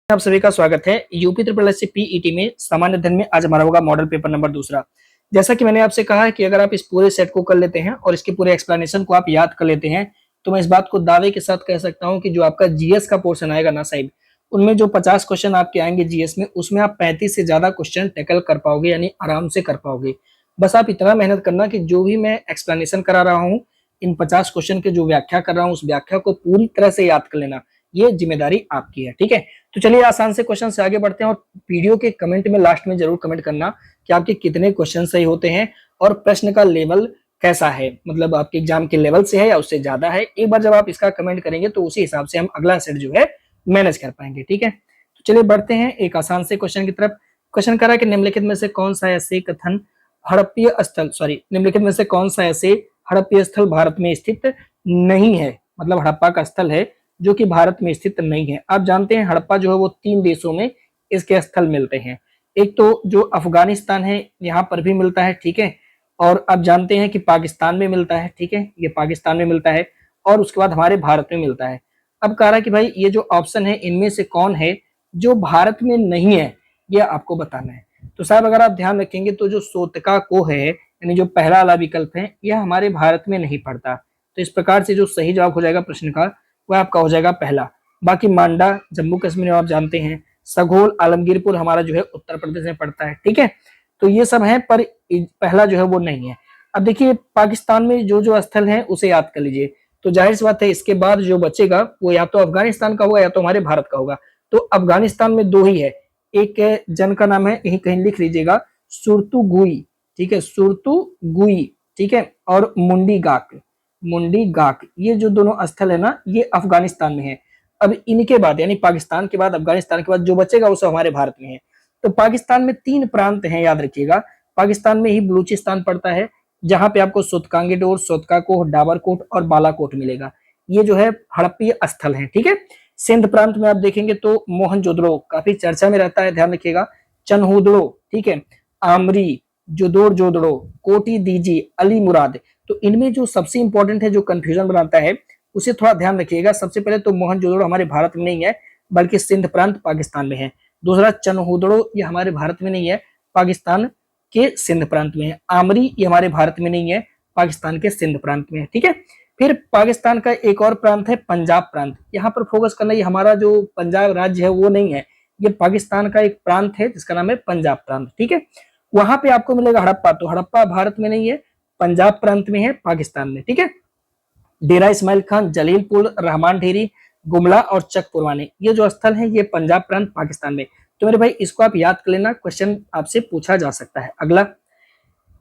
आप सभी का स्वागत है UP triple S C PET में सामान्य अध्ययन में। आज हमारा होगा मॉडल पेपर नंबर दूसरा। जैसा कि मैंने आपसे कहा है कि अगर आप इस पूरे सेट को कर लेते हैं और इसके पूरे एक्सप्लेनेशन को आप याद कर लेते हैं तो मैं इस बात को दावे के साथ कह सकता हूं कि जो आपका जीएस का पोर्शन आएगा ना साहिब, उनमें जो 50 क्वेश्चन आपके आएंगे जीएस में, उसमें आप 35 से ज्यादा क्वेश्चन टैकल कर पाओगे, यानी आराम से कर पाओगे। बस आप इतना मेहनत करना कि जो भी मैं एक्सप्लेनेशन करा रहा हूँ, इन 50 क्वेश्चन के जो व्याख्या कर रहा हूँ, उस व्याख्या को पूरी तरह से याद कर लेना। ये जिम्मेदारी आपकी है, ठीक है। तो चलिए आसान से क्वेश्चन से आगे बढ़ते हैं और वीडियो के कमेंट में लास्ट में जरूर कमेंट करना कि आपके कितने क्वेश्चन सही होते हैं और प्रश्न का लेवल कैसा है, मतलब आपके एग्जाम के लेवल से है या उससे ज्यादा है। एक बार जब आप इसका कमेंट करेंगे तो उसी हिसाब से हम अगला सेट जो है मैनेज कर पाएंगे, ठीक है। तो चलिए बढ़ते हैं एक आसान से क्वेश्चन की तरफ। क्वेश्चन कह रहा है कि निम्नलिखित में से कौन सा ऐसे कथन हड़प्पीय स्थल निम्नलिखित में से कौन सा ऐसे हड़प्पीय स्थल भारत में स्थित नहीं है, मतलब हड़प्पा का स्थल है जो कि भारत में स्थित नहीं है। आप जानते हैं हड़प्पा जो है वो 3 देशों में इसके स्थल मिलते हैं। एक तो जो अफगानिस्तान है यहाँ पर भी मिलता है, ठीक है, और आप जानते हैं कि पाकिस्तान में मिलता है, ठीक है, ये पाकिस्तान में मिलता है, और उसके बाद हमारे भारत में मिलता है। अब कह रहा है कि भाई ये जो ऑप्शन है इनमें से कौन है जो भारत में नहीं है, ये आपको बताना है। तो साहब अगर आप ध्यान रखेंगे तो जो सोतका को है, यानी जो पहला वाला विकल्प है, यह हमारे भारत में नहीं पड़ता। तो इस प्रकार से जो सही जवाब हो जाएगा प्रश्न का वह आपका हो जाएगा पहला। बाकी मांडा जम्मू कश्मीर में आप जानते हैं, सघोल आलमगीरपुर हमारा जो है उत्तर प्रदेश में पड़ता है, ठीक है। तो ये सब है पर पहला जो है वो नहीं है। अब देखिए पाकिस्तान में जो जो स्थल है उसे याद कर लीजिए। तो जाहिर सी बात है इसके बाद जो बचेगा वो या तो अफगानिस्तान का होगा या तो हमारे भारत का होगा। तो अफगानिस्तान में दो ही है, एक जन का नाम है, यही कहीं लिख लीजिएगा, सुरतुगुई, ठीक है, सुरतुगुई, ठीक है, और मुंडी गाक, ये जो दोनों स्थल है ना ये अफगानिस्तान में है। अब इनके बाद यानी पाकिस्तान के बाद अफगानिस्तान के बाद जो बचेगा वो सब हमारे भारत में है। तो पाकिस्तान में 3 प्रांत हैं, याद रखिएगा। पाकिस्तान में ही बलूचिस्तान पड़ता है जहां पे आपको सोतकांगे डोर, सोतकाकोट, डाबरकोट और बालाकोट मिलेगा। ये जो है हड़प्पीय स्थल है, ठीक है। सिंध प्रांत में आप देखेंगे तो मोहनजोदड़ो काफी चर्चा में रहता है, ध्यान रखिएगा। चनहुदड़ो, ठीक है, आमरी, जोदोड़ जोदड़ो, कोटी दीजी, अली मुराद। तो इनमें जो सबसे इंपॉर्टेंट है, जो कंफ्यूजन बनाता है, उसे थोड़ा ध्यान रखिएगा। सबसे पहले तो मोहनजोदड़ो हमारे भारत में नहीं है बल्कि सिंध प्रांत पाकिस्तान में है। दूसरा चनहुदड़ो ये हमारे भारत में नहीं है, पाकिस्तान के सिंध प्रांत में है। आमरी ये हमारे भारत में नहीं है, पाकिस्तान के सिंध प्रांत में है, ठीक है। फिर पाकिस्तान का एक और प्रांत है पंजाब प्रांत। यहाँ पर फोकस करना, ये हमारा जो पंजाब राज्य है वो नहीं है, ये पाकिस्तान का एक प्रांत है जिसका नाम है पंजाब प्रांत, ठीक है। वहां पे आपको मिलेगा हड़प्पा। तो हड़प्पा भारत में नहीं है, पंजाब प्रांत में है, पाकिस्तान में, ठीक है। डेरा इस्माइल खान, जलीलपुर, रहमान ढेरी, गुमला और चक पुरवानी, ये जो स्थल है ये पंजाब प्रांत पाकिस्तान में। तो मेरे भाई इसको आप याद कर लेना, क्वेश्चन आपसे पूछा जा सकता है। अगला,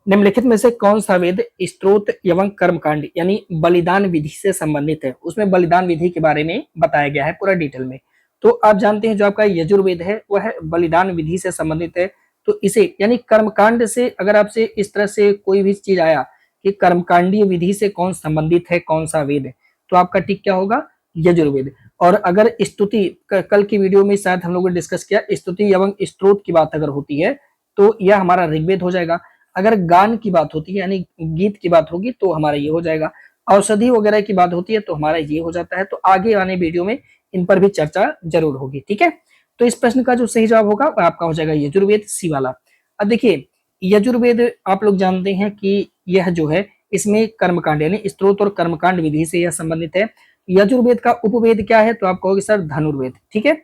निम्नलिखित में से कौन सा वेद स्त्रोत एवं कर्मकांड यानी बलिदान विधि से संबंधित है। उसमें बलिदान विधि के बारे में बताया गया है पूरा डिटेल में। तो आप जानते हैं जो आपका यजुर्वेद है वह बलिदान विधि से संबंधित है। तो इसे यानी कर्मकांड से, अगर आपसे इस तरह से कोई भी चीज आया कि कर्मकांडीय विधि से कौन संबंधित है, कौन सा वेद, तो आपका टिक क्या होगा, यजुर्वेद। और अगर स्तुति, कल की वीडियो में शायद हम लोगों ने डिस्कस किया, स्तुति एवं स्त्रोत की बात अगर होती है तो यह हमारा ऋग्वेद हो जाएगा। अगर गान की बात होती है यानी गीत की बात होगी तो हमारा ये हो जाएगा। औषधि वगैरह की बात होती है तो हमारा ये हो जाता है। तो आगे आने वीडियो में इन पर भी चर्चा जरूर होगी, ठीक है। तो इस प्रश्न का जो सही जवाब होगा वह आपका हो जाएगा यजुर्वेद, सी वाला। अब देखिए यजुर्वेद आप लोग जानते हैं कि यह जो है इसमें कर्मकांड यानी स्त्रोत और कर्मकांड विधि से यह संबंधित है। यजुर्वेद का उपवेद क्या है, तो आप कहोगे सर धनुर्वेद, ठीक है।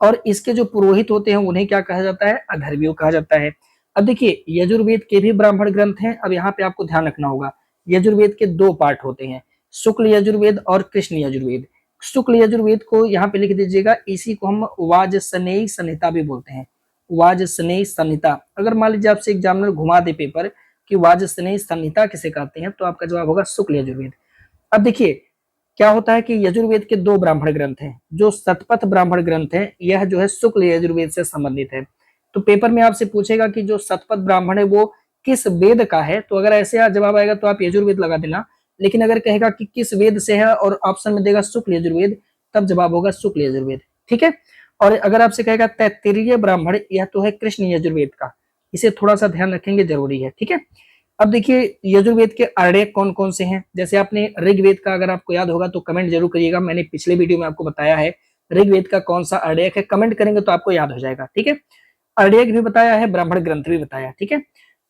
और इसके जो पुरोहित होते हैं उन्हें क्या कहा जाता है, अधर्वियों कहा जाता है। अब देखिए यजुर्वेद के भी ब्राह्मण ग्रंथ हैं। अब यहाँ पे आपको ध्यान रखना होगा, यजुर्वेद के 2 पार्ट होते हैं, शुक्ल यजुर्वेद और कृष्ण यजुर्वेद। शुक्ल यजुर्वेद को यहाँ पे लिख दीजिएगा, इसी को हम वाजसनेयी संहिता भी बोलते हैं, वाजसनेयी संहिता। अगर मान लीजिए आपसे एग्जामिनर घुमा दे पेपर कि वाजसनेयी संहिता किसे कहते हैं, तो आपका जवाब होगा शुक्ल यजुर्वेद। अब देखिए क्या होता है कि यजुर्वेद के 2 ब्राह्मण ग्रंथ हैं। जो शतपथ ब्राह्मण ग्रंथ है यह जो है शुक्ल यजुर्वेद से संबंधित है। तो पेपर में आपसे पूछेगा कि जो शतपथ ब्राह्मण है वो किस वेद का है, तो अगर ऐसे जवाब आएगा तो आप यजुर्वेद लगा देना। लेकिन अगर कहेगा कि किस वेद से है और ऑप्शन में देगा शुक्ल यजुर्वेद, तब जवाब होगा शुक्ल यजुर्वेद, ठीक है। और अगर आपसे कहेगा तैत्तिरीय ब्राह्मण, यह तो है कृष्ण यजुर्वेद का, इसे थोड़ा सा ध्यान रखेंगे, जरूरी है, ठीक है। अब देखिए यजुर्वेद के आर्डेय कौन कौन से हैं। जैसे आपने ऋग्वेद का अगर आपको याद होगा तो कमेंट जरूर करिएगा, मैंने पिछले वीडियो में आपको बताया है। ऋग्वेद का कौन सा अर्डयक है, कमेंट करेंगे तो आपको याद हो जाएगा। ठीक है, अर्डयक भी बताया है, ब्राह्मण ग्रंथ भी बताया। ठीक है,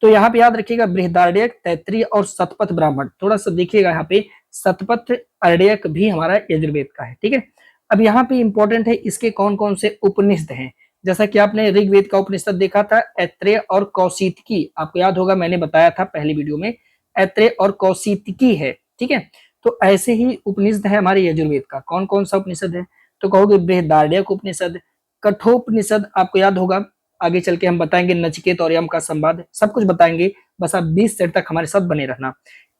तो यहाँ पे याद रखिएगा बृहदारण्यक, तैत्तिरीय और शतपथ ब्राह्मण। थोड़ा सा देखिएगा यहाँ पे, शतपथ अर्डयक भी हमारा यजुर्वेद का है। ठीक है, अब यहाँ पे इंपॉर्टेंट है इसके कौन कौन से उपनिषद हैं। जैसा कि आपने ऋग्वेद का उपनिषद देखा था ऐत्रेय और कौशितकी, आपको याद होगा मैंने बताया था पहली वीडियो में, ऐत्रेय और कौशितकी है। ठीक है, तो ऐसे ही उपनिषद है हमारे यजुर्वेद का। कौन कौन सा उपनिषद है, तो कहोगे बृहदारण्यक उपनिषद, कठोपनिषद आपको याद होगा, आगे चल के हम बताएंगे नचिकेत और यम का संवाद, सब कुछ बताएंगे। बस आप 20 सेट तक हमारे साथ बने रहना।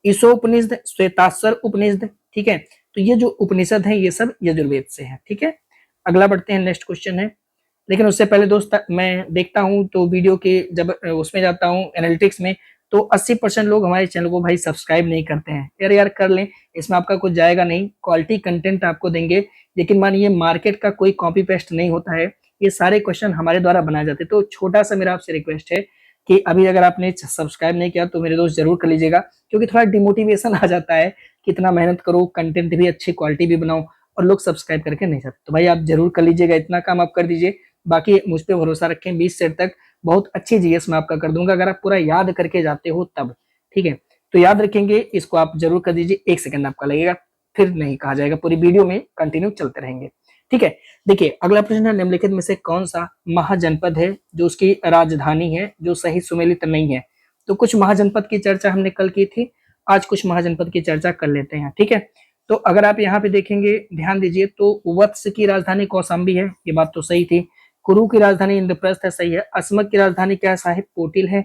ईशोपनिषद, श्वेताश्वर उपनिषद। ठीक है, तो ये जो उपनिषद है ये सब यजुर्वेद से है। ठीक है, अगला बढ़ते हैं, नेक्स्ट क्वेश्चन है। लेकिन उससे पहले दोस्त मैं देखता हूं तो वीडियो के जब उसमें जाता हूं एनालिटिक्स में, तो 80% लोग हमारे चैनल को भाई सब्सक्राइब नहीं करते हैं। यार कर लें, इसमें आपका कुछ जाएगा नहीं, क्वालिटी कंटेंट आपको देंगे। लेकिन मानिए मार्केट का कोई कॉपी पेस्ट नहीं होता है, ये सारे क्वेश्चन हमारे द्वारा बनाए जाते हैं। तो छोटा सा मेरा आपसे रिक्वेस्ट है कि अभी अगर आपने सब्सक्राइब नहीं किया तो मेरे दोस्त जरूर कर लीजिएगा, क्योंकि थोड़ा डिमोटिवेशन आ जाता है कि इतना मेहनत करो, कंटेंट भी अच्छी क्वालिटी भी बनाओ और लोग सब्सक्राइब करके नहीं जाते। तो भाई आप जरूर कर लीजिएगा, इतना काम आप कर दीजिए। बाकी मुझ पर भरोसा रखें, 20 सेट तक बहुत अच्छी जीएस मैं आपका कर दूंगा, अगर आप पूरा याद करके जाते हो तब। ठीक है, तो याद रखेंगे, इसको आप जरूर कर दीजिए। 1 सेकंड आपका लगेगा, फिर नहीं कहा जाएगा, पूरी वीडियो में कंटिन्यू चलते रहेंगे। ठीक है, देखिए अगला प्रश्न है, निम्नलिखित में से कौन सा महाजनपद है जो उसकी राजधानी है जो सही सुमेलित नहीं है। तो कुछ महाजनपद की चर्चा हमने कल की थी, आज कुछ महाजनपद की चर्चा कर लेते हैं। ठीक है, तो अगर आप यहाँ पे देखेंगे, ध्यान दीजिए, तो वत्स की राजधानी कौशाम्बी है, ये बात तो सही थी। कुरु की राजधानी इंद्रप्रस्थ है, सही है। अस्मक की राजधानी क्या है साहिब, पोटिल है।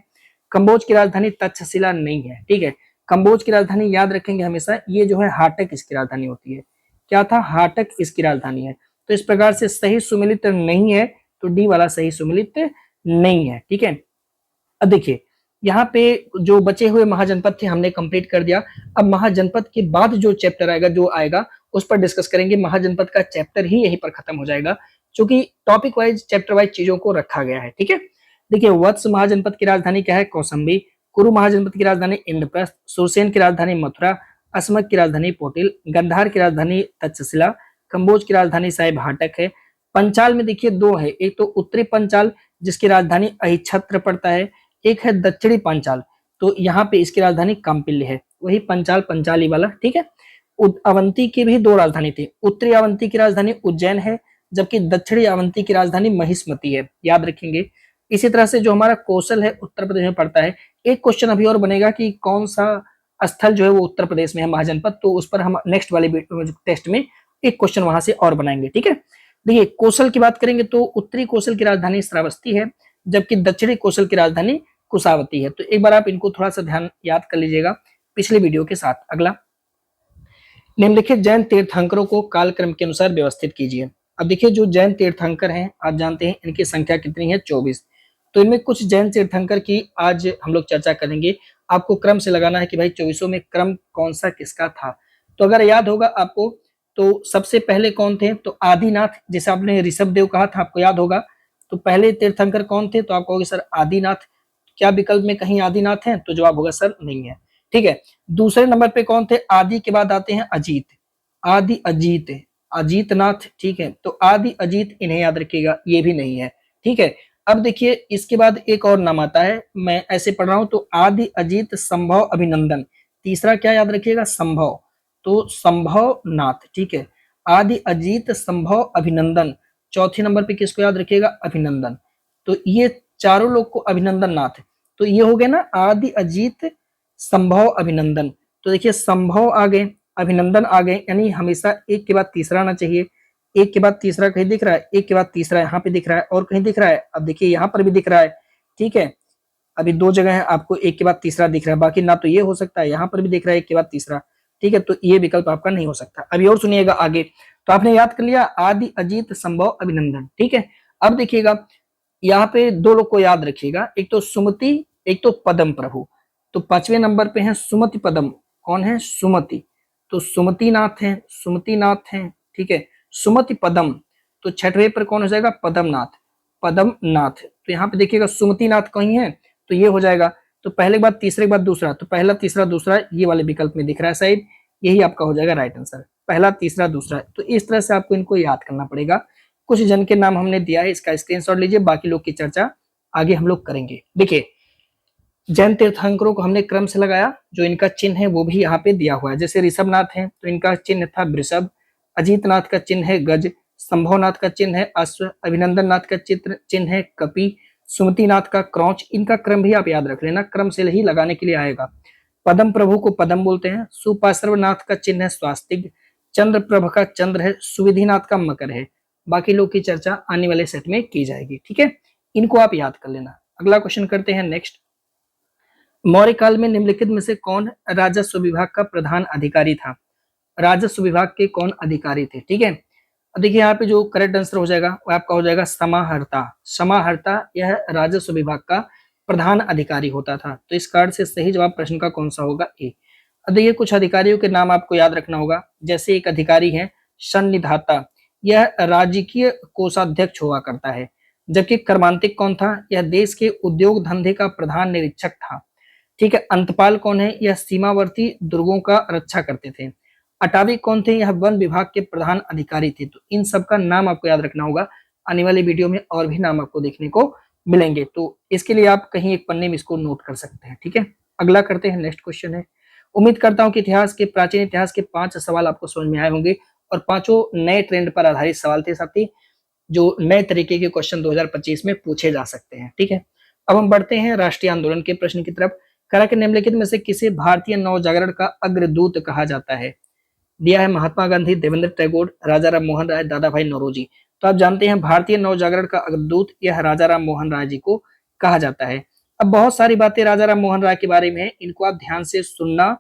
कंबोज की राजधानी तक्षशिला नहीं है। ठीक है, कंबोज की राजधानी याद रखेंगे हमेशा, ये जो है हाटक इसकी राजधानी होती है। क्या था, हाटक इसकी राजधानी है। तो इस प्रकार से सही सुमेलित नहीं है, तो डी वाला सही सुमेलित नहीं है। ठीक है, अब देखिए यहाँ पे जो बचे हुए महाजनपद थे हमने कंप्लीट कर दिया। अब महाजनपद के बाद जो चैप्टर आएगा, जो आएगा उस पर डिस्कस करेंगे। महाजनपद का चैप्टर ही यहीं पर खत्म हो जाएगा, क्योंकि टॉपिक वाइज चैप्टर वाइज चीजों को रखा गया है। ठीक है, देखिए वत्स महाजनपद की राजधानी क्या है, कौशाम्बी। कुरु महाजनपद की राजधानी इंद्रप्रस्थ। सुरसेन की राजधानी मथुरा। अस्मक की राजधानी पोटिल। गंधार की राजधानी तक्षशिला। कंबोज की राजधानी साहिब हाटक है। पंचाल में देखिए 2 है, एक तो उत्तरी पंचाल जिसकी राजधानी अहिच्छत्र पड़ता है, एक है दक्षिणी पंचाल, तो यहाँ पे इसकी राजधानी काम्पिल्य है, वही पंचाल पंचाली वाला। ठीक है, अवंती की भी 2 राजधानी थी, उत्तरी अवंती की राजधानी उज्जैन है, जबकि दक्षिणी अवंती की राजधानी महिष्मती है, याद रखेंगे। इसी तरह से जो हमारा कौशल है उत्तर प्रदेश में पड़ता है। एक क्वेश्चन अभी और बनेगा कि कौन सा स्थल जो है वो उत्तर प्रदेश में है महाजनपद, तो उस पर हम नेक्स्ट वाले टेस्ट में एक क्वेश्चन वहां से और बनाएंगे। ठीक है, देखिए कौशल की बात करेंगे तो उत्तरी कौशल की राजधानी श्रावस्ती है, जबकि दक्षिणी कौशल की राजधानी कुशावती है। तो एक बार आप इनको थोड़ा सा ध्यान याद कर लीजिएगा पिछले वीडियो के साथ। अगला, निम्नलिखित जैन तीर्थंकरों को कालक्रम के अनुसार व्यवस्थित कीजिए। अब देखिए जो जैन तीर्थंकर हैं आप जानते हैं इनकी संख्या कितनी है, 24। तो इनमें कुछ जैन तीर्थंकर की आज हम लोग चर्चा करेंगे। आपको क्रम से लगाना है कि भाई 24 में क्रम कौन सा किसका था। तो अगर याद होगा आपको, तो सबसे पहले कौन थे, तो आदिनाथ, जैसे आपने ऋषभ देव कहा था, आपको याद होगा। तो पहले तीर्थंकर कौन थे, तो आप कहोगे सर आदिनाथ। क्या विकल्प में कहीं आदिनाथ है, तो जवाब होगा सर नहीं है। ठीक है, दूसरे नंबर पे कौन थे, आदि के बाद आते हैं अजीत, आदि अजीत, अजीतनाथ। ठीक है, तो आदि अजीत, इन्हें याद रखिएगा, ये भी नहीं है। ठीक है, अब देखिए इसके बाद एक और नाम आता है, मैं ऐसे पढ़ रहा हूं, तो आदि अजीत संभव अभिनंदन। तीसरा क्या याद रखिएगा, संभव, तो संभव नाथ। ठीक है, आदि अजीत संभव अभिनंदन। चौथे नंबर पे किसको याद रखिएगा, अभिनंदन। तो ये चारों लोग को अभिनंदन नाथ, तो ये हो गया ना आदि अजीत संभव अभिनंदन। तो देखिए संभव आ गए, अभिनंदन आ गए, यानी हमेशा एक के बाद तीसरा आना चाहिए। एक के बाद तीसरा कहीं दिख रहा है, एक के बाद तीसरा यहाँ पे दिख रहा है, और कहीं दिख रहा है, अब देखिए यहाँ पर भी दिख रहा है। ठीक है, अभी 2 जगह है आपको एक के बाद तीसरा दिख रहा है, बाकी ना तो ये हो सकता है, यहाँ पर भी दिख रहा है एक के बाद तीसरा। ठीक है, तो ये विकल्प आपका नहीं हो सकता। अभी और सुनिएगा आगे, तो आपने याद कर लिया आदि अजीत संभव अभिनंदन। ठीक है, अब देखिएगा यहाँ पे 2 लोग को याद रखिएगा, एक तो सुमति, एक तो पदम प्रभु। तो 5वें नंबर पे है सुमति पदम, कौन है, सुमति, तो सुमति नाथ है, सुमति नाथ है। ठीक है, सुमति पदम, तो 6वें पर कौन हो जाएगा, पदम नाथ, पदम नाथ। तो यहाँ पे देखिएगा सुमति नाथ कहीं है, तो ये हो जाएगा। तो पहले के बाद तीसरे के बाद दूसरा, तो पहला तीसरा दूसरा ये वाले विकल्प में दिख रहा है शायद, यही आपका हो जाएगा राइट आंसर, पहला तीसरा दूसरा। तो इस तरह से आपको इनको याद करना पड़ेगा, कुछ जन के नाम हमने दिया है, इसका स्क्रीनशॉट लीजिए, बाकी लोग की चर्चा आगे हम लोग करेंगे। देखिए, जैन तीर्थंकरों को हमने क्रम से लगाया, जो इनका चिन्ह है वो भी यहाँ पे दिया हुआ है। जैसे ऋषभनाथ है तो इनका चिन्ह था वृषभ, अजीतनाथ का चिन्ह है गज, संभवनाथ का चिन्ह है अश्व, अभिनंदन नाथ का चिन्ह है कपि, सुमतिनाथ का क्रौच। इनका क्रम भी आप याद रख लेना, क्रम से ही लगाने के लिए आएगा। पदम प्रभु को पदम बोलते हैं, सुपार्श्वनाथ का चिन्ह है स्वास्तिक, चंद्र प्रभ का चंद्र है, सुविधिनाथ का मकर है। बाकी लोग की चर्चा आने वाले सेट में की जाएगी, ठीक है, इनको आप याद कर लेना। अगला क्वेश्चन करते हैं नेक्स्ट। मौर्य काल में निम्नलिखित में से कौन राजस्व विभाग का प्रधान अधिकारी था? राजस्व विभाग के कौन अधिकारी थे? ठीक है, अब देखिए यहाँ पे जो करेक्ट आंसर हो जाएगा वो आपका हो जाएगा समाहर्ता। समाहर्ता यह राजस्व विभाग का प्रधान अधिकारी होता था। तो इस कार्ड से सही जवाब प्रश्न का कौन सा होगा? ए। अब देखिए कुछ अधिकारियों के नाम आपको याद रखना होगा। जैसे एक अधिकारी है सन्निधाता, यह राजकीय कोषाध्यक्ष हुआ करता है। जबकि कर्मांतिक कौन था? यह देश के उद्योग धंधे का प्रधान निरीक्षक था। ठीक है, अंतपाल कौन है? यह सीमावर्ती दुर्गों का रक्षा करते थे। अटावी कौन थे? यह वन विभाग के प्रधान अधिकारी थे। तो इन सब का नाम आपको याद रखना होगा। आने वाले वीडियो में और भी नाम आपको देखने को मिलेंगे, तो इसके लिए आप कहीं एक पन्ने में इसको नोट कर सकते हैं। ठीक है, अगला करते हैं, नेक्स्ट क्वेश्चन है। उम्मीद करता हूं कि इतिहास के प्राचीन इतिहास के 5 सवाल आपको समझ में आए होंगे और पांचों नए ट्रेंड पर आधारित सवाल थे, साथ ही जो नए तरीके के क्वेश्चन 2025 में पूछे जा सकते हैं। ठीक है, अब हम बढ़ते हैं राष्ट्रीय आंदोलन के प्रश्न की तरफ। करा के निम्नलिखित में से किसे भारतीय नवजागरण का अग्रदूत कहा जाता है? दिया है महात्मा गांधी, देवेंद्र टैगोर, राजा राम मोहन राय, दादा भाई नौरोजी। तो आप जानते हैं भारतीय नवजागरण का अग्रदूत यह राजा राम मोहन राय जी को कहा जाता है। अब बहुत सारी बातें राजा राम मोहन राय के बारे में है, इनको आप ध्यान से सुनना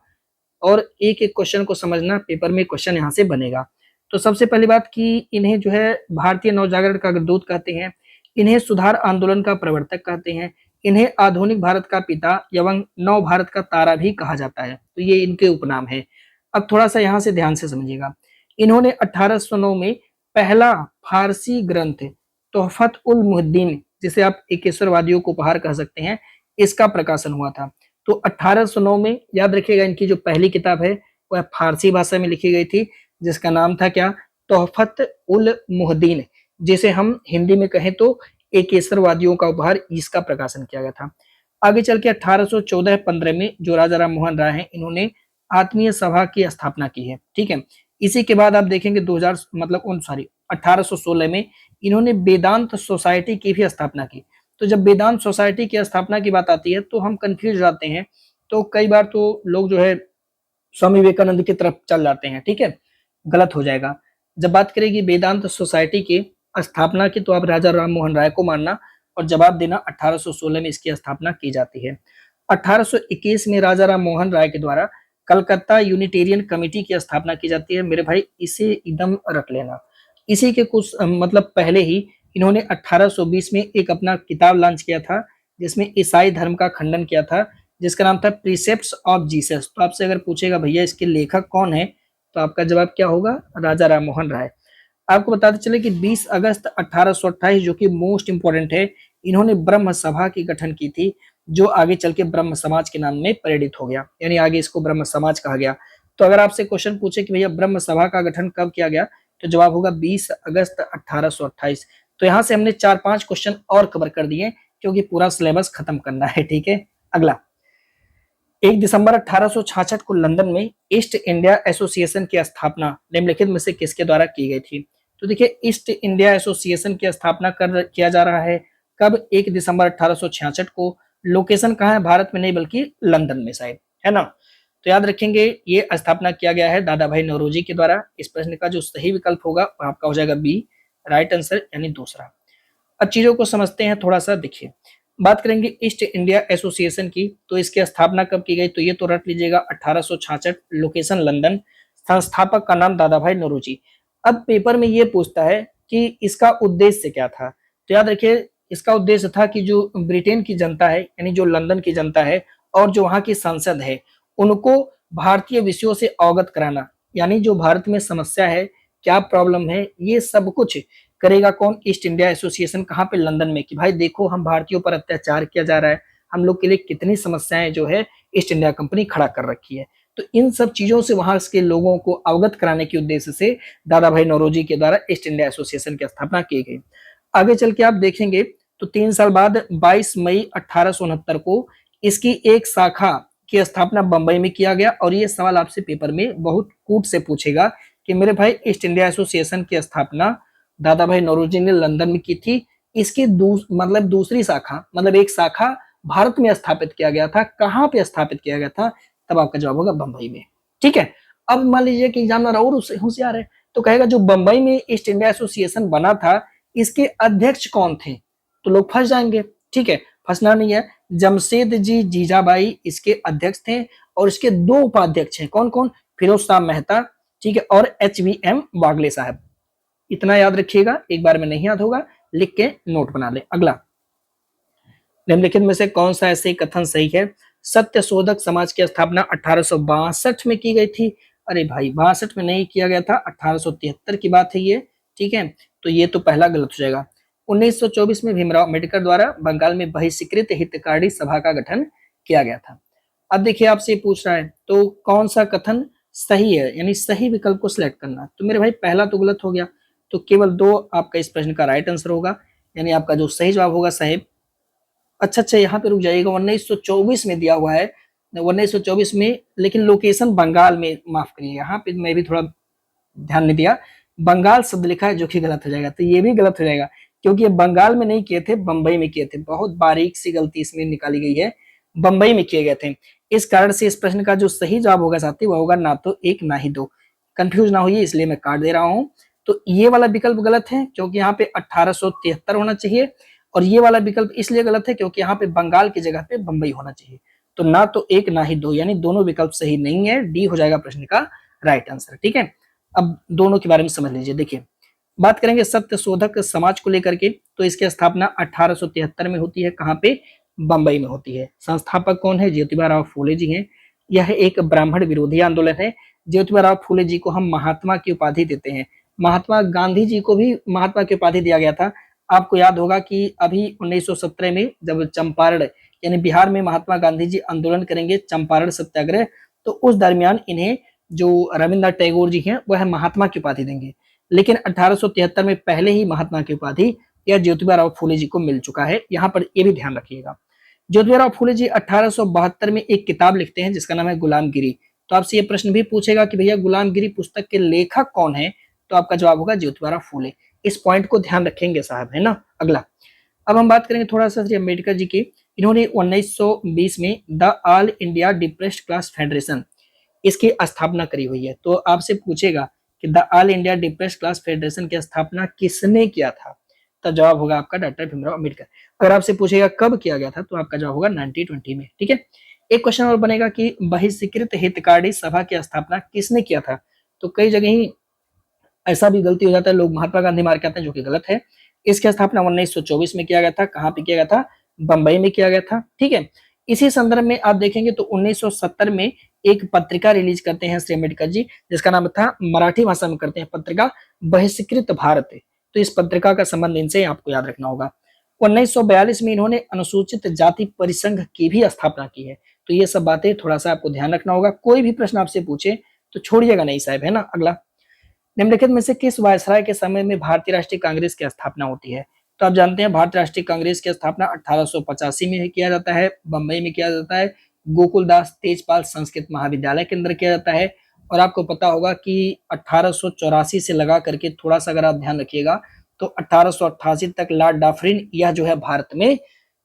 और एक एक क्वेश्चन को समझना। पेपर में क्वेश्चन यहाँ से बनेगा। तो सबसे पहली बात कि इन्हें जो है भारतीय नवजागरण का अग्रदूत कहते हैं, इन्हें सुधार आंदोलन का प्रवर्तक कहते हैं, इन्हें आधुनिक भारत का पिता एवं नव भारत का तारा भी कहा जाता है। तो ये इनके उपनाम है। अब थोड़ा सा यहाँ से ध्यान से समझिएगा। इन्होंने 1809 में पहला फारसी ग्रंथ तोहफत उल मुहिद्दीन, जिसे आप एकेश्वरवादियों को उपहार कह सकते हैं, इसका प्रकाशन हुआ था। तो 1809 में याद रखिएगा, इनकी जो पहली किताब है वह फारसी भाषा में लिखी गई थी, जिसका नाम था क्या? तोहफत उल मुहिद्दीन, जिसे हम हिंदी में कहें तो एकेश्वरवादियों का उपहार, इसका प्रकाशन किया गया था। आगे चल के 1814-15 में जो राजा राम मोहन राय हैं, इन्होंने आत्मीय सभा की स्थापना की है। ठीक है, इसी के बाद आप देखेंगे 1816 में इन्होंने वेदांत सोसाइटी की भी स्थापना की। तो जब वेदांत सोसाइटी की स्थापना की बात आती है तो हम कंफ्यूज जाते हैं, तो कई बार तो लोग जो है स्वामी विवेकानंद की तरफ चल जाते हैं। ठीक है, गलत हो जाएगा। जब बात करेगी वेदांत सोसाइटी की स्थापना की, तो आप राजा राम मोहन राय को मानना और जवाब देना 1816 में इसकी स्थापना की जाती है। 1821 में राजा राम मोहन राय के द्वारा कलकत्ता यूनिटेरियन कमेटी की स्थापना की जाती है। मेरे भाई इसे एकदम रख लेना। इसी के कुछ मतलब पहले ही इन्होंने 1820 में एक अपना किताब लॉन्च किया था, जिसमें ईसाई धर्म का खंडन किया था, जिसका नाम था प्रीसेप्ट्स ऑफ जीसस। तो आपसे अगर पूछेगा भैया इसके लेखक कौन है, तो आपका जवाब क्या होगा? राजा राम मोहन राय। आपको बताते चले कि 20 अगस्त 1828, जो कि मोस्ट इंपोर्टेंट है, इन्होंने ब्रह्म सभा की गठन की थी, जो आगे चल के ब्रह्म समाज के नाम में प्रेरित हो गया, यानी आगे इसको ब्रह्म समाज कहा गया। तो अगर आपसे क्वेश्चन पूछे कि भैया ब्रह्म सभा का गठन कब किया गया, तो जवाब होगा 20 अगस्त 1828। तो यहाँ से हमने 4-5 क्वेश्चन और कवर कर दिए, क्योंकि पूरा सिलेबस खत्म करना है। ठीक है, अगला 1 दिसंबर 1866 को लंदन में ईस्ट इंडिया एसोसिएशन की स्थापना निम्नलिखित में से किसके द्वारा की गई थी? तो देखिए, ईस्ट इंडिया एसोसिएशन की स्थापना किया जा रहा है कब? 1 दिसंबर 1866 को। लोकेशन कहाँ है? भारत में नहीं बल्कि लंदन में शायद, है ना। तो याद रखेंगे ये स्थापना किया गया है दादा भाई नौरोजी के द्वारा। इस प्रश्न का जो सही विकल्प होगा वह आपका हो जाएगा बी, राइट आंसर, यानी दूसरा। अब चीजों को समझते हैं थोड़ा सा। देखिए, बात करेंगे ईस्ट इंडिया एसोसिएशन की, तो इसकी स्थापना कब की गई? तो ये तो रट लीजिएगा 1866, लोकेशन लंदन, संस्थापक का नाम दादा भाई नौरोजी। अब पेपर में ये पूछता है कि इसका उद्देश्य क्या था। तो याद रखिए, इसका उद्देश्य था कि जो ब्रिटेन की जनता है, यानी जो लंदन की जनता है और जो वहां की संसद है, उनको भारतीय विषयों से अवगत कराना, यानी जो भारत में समस्या है, क्या प्रॉब्लम है, ये सब कुछ करेगा कौन? East India association. कहाँ पे? लंदन में। कि भाई देखो, हम भारतीयों पर अत्याचार किया जा रहा है, हम लोग के लिए कितनी समस्याएं जो है ईस्ट इंडिया कंपनी खड़ा कर रखी है। तो इन सब चीजों से वहां के लोगों को अवगत कराने के उद्देश्य से दादा भाई नौरोजी के द्वारा ईस्ट इंडिया एसोसिएशन की स्थापना की गई। आगे चल के आप देखेंगे तो 3 साल बाद 22 मई 1869 को इसकी एक शाखा की स्थापना बंबई में किया गया। और ये सवाल आपसे पेपर में बहुत कूट से पूछेगा कि मेरे भाई ईस्ट इंडिया एसोसिएशन की स्थापना दादा भाई नौरोजी ने लंदन में की थी, इसकी मतलब दूसरी शाखा, मतलब एक शाखा भारत में स्थापित किया गया था, कहां पे स्थापित किया गया था? तब आपका जवाब होगा बंबई में। ठीक है, अब मान लीजिए कि एग्जामिनर और होशियार है तो कहेगा जो बंबई में ईस्ट इंडिया एसोसिएशन बना था इसके अध्यक्ष कौन थे? तो लोग फंस जाएंगे। ठीक है, फंसना नहीं है। जमशेद जी जीजाबाई इसके अध्यक्ष थे और इसके 2 उपाध्यक्ष हैं। कौन कौन? फिरोज शाह मेहता, ठीक है, और HVM वागले साहब। इतना याद रखिएगा, एक बार में नहीं याद होगा, लिख के नोट बना ले। अगला, निम्नलिखित में से कौन सा ऐसे कथन सही है? सत्य शोधक समाज की स्थापना 1862 में की गई थी। अरे भाई 62 में नहीं किया गया था, 1873 की बात है ये। ठीक है, तो ये तो पहला गलत हो जाएगा। 1924 में भीमराव अम्बेडकर द्वारा बंगाल में बहिष्कृत हितकारी सभा का गठन किया गया था। अब देखिए आपसे पूछ रहा है तो कौन सा कथन सही है, यानी सही विकल्प को सिलेक्ट करना। तो मेरे भाई पहला तो गलत हो गया, तो केवल 2 आपका इस प्रश्न का राइट आंसर होगा, यानी आपका जो सही जवाब होगा साहेब। अच्छा, यहाँ पे रुक जाइएगा, 1924 में दिया हुआ है, 1924 में, लेकिन लोकेशन बंगाल में, माफ करिए यहाँ पे मैं भी थोड़ा ध्यान नहीं दिया, बंगाल शब्द लिखा है जो कि गलत हो जाएगा, तो ये भी गलत हो जाएगा क्योंकि ये बंगाल में नहीं किए थे, बंबई में किए थे। बहुत बारीक सी गलती इसमें निकाली गई है, बंबई में किए गए थे। इस कारण से इस प्रश्न का जो सही जवाब होगा साथी वह होगा ना तो 1 ना ही 2। कंफ्यूज ना होइए इसलिए मैं काट दे रहा हूं। तो ये वाला विकल्प गलत है क्योंकि यहाँ पे 1873 होना चाहिए, और ये वाला विकल्प इसलिए गलत है क्योंकि यहाँ पे बंगाल की जगह पे बंबई होना चाहिए। तो ना तो 1 ना ही 2, यानी दोनों विकल्प सही नहीं है, डी हो जाएगा प्रश्न का राइट आंसर। ठीक है, अब दोनों के बारे में समझ लीजिए। देखिए, बात करेंगे सत्य शोधक समाज को लेकर के, तो इसकी स्थापना 1873 में होती है। कहाँ पे? बंबई में होती है। संस्थापक कौन है? ज्योतिबा राव फूले जी हैं। यह एक ब्राह्मण विरोधी आंदोलन है। ज्योतिबा राव फूले जी को हम महात्मा की उपाधि देते हैं। महात्मा गांधी जी को भी महात्मा की उपाधि दिया गया था। आपको याद होगा कि अभी 1917 में जब चंपारण यानी बिहार में महात्मा गांधी जी आंदोलन करेंगे, चंपारण सत्याग्रह, तो उस दरमियान इन्हें जो रविन्द्रनाथ टैगोर जी हैं वह महात्मा की उपाधि देंगे। लेकिन 1873 में पहले ही महात्मा की उपाधि यह ज्योतिबा राव फूले जी को मिल चुका है। यहाँ पर ये भी ध्यान रखिएगा। ज्योतिबा राव फूले जी 1872 में एक किताब लिखते हैं जिसका नाम है गुलामगिरी। तो आपसे ये प्रश्न भी पूछेगा कि भैया गुलामगिरी पुस्तक के लेखक कौन है? तो आपका जवाब होगा ज्योतिबा राव फूले। इस पॉइंट को ध्यान रखेंगे साहब, है ना। अगला, अब हम बात करेंगे थोड़ा सा श्री अम्बेडकर जी की। इन्होंने 1920 में the all India depressed class federation इसकी स्थापना करी हुई है। तो आपसे पूछेगा कि the all India depressed class federation की स्थापना किसने किया था? तो जवाब होगा आपका डॉक्टर भीमराव अम्बेडकर। अगर आपसे पूछेगा कब किया गया था तो आपका जवाब होगा 1920 में। ठीक है, एक क्वेश्चन और बनेगा कि बहिष्कृत हितकारी सभा की स्थापना किसने किया था? तो कई जगह ही ऐसा भी गलती हो जाता है, लोग महात्मा गांधी मार के आते हैं, जो कि गलत है। इसकी स्थापना 1924 में किया गया था। कहाँ पे किया गया था? बंबई में किया गया था। ठीक है, इसी संदर्भ में आप देखेंगे तो 1970 में एक पत्रिका रिलीज करते हैं श्री अम्बेडकर जी, जिसका नाम था, मराठी भाषा में करते हैं पत्रिका, बहिष्कृत भारत। तो इस पत्रिका का संबंध इनसे आपको याद रखना होगा। 1942 में इन्होंने अनुसूचित जाति परिसंघ की भी स्थापना की है। तो ये सब बातें थोड़ा सा आपको ध्यान रखना होगा। कोई भी प्रश्न आपसे पूछे तो छोड़िएगा नहीं साहब, है ना। अगला, निम्नलिखित में से किस वायसराय के समय में भारतीय राष्ट्रीय कांग्रेस की स्थापना होती है? तो आप जानते हैं भारतीय राष्ट्रीय कांग्रेस की स्थापना 1885 में किया जाता है, बंबई में किया जाता है, गोकुलदास तेजपाल संस्कृत महाविद्यालय के अंदर किया जाता है। और आपको पता होगा कि 1884 से लगा करके थोड़ा सा अगर आप ध्यान रखिएगा तो 1888 तक लॉर्ड डाफरिन यह जो है भारत में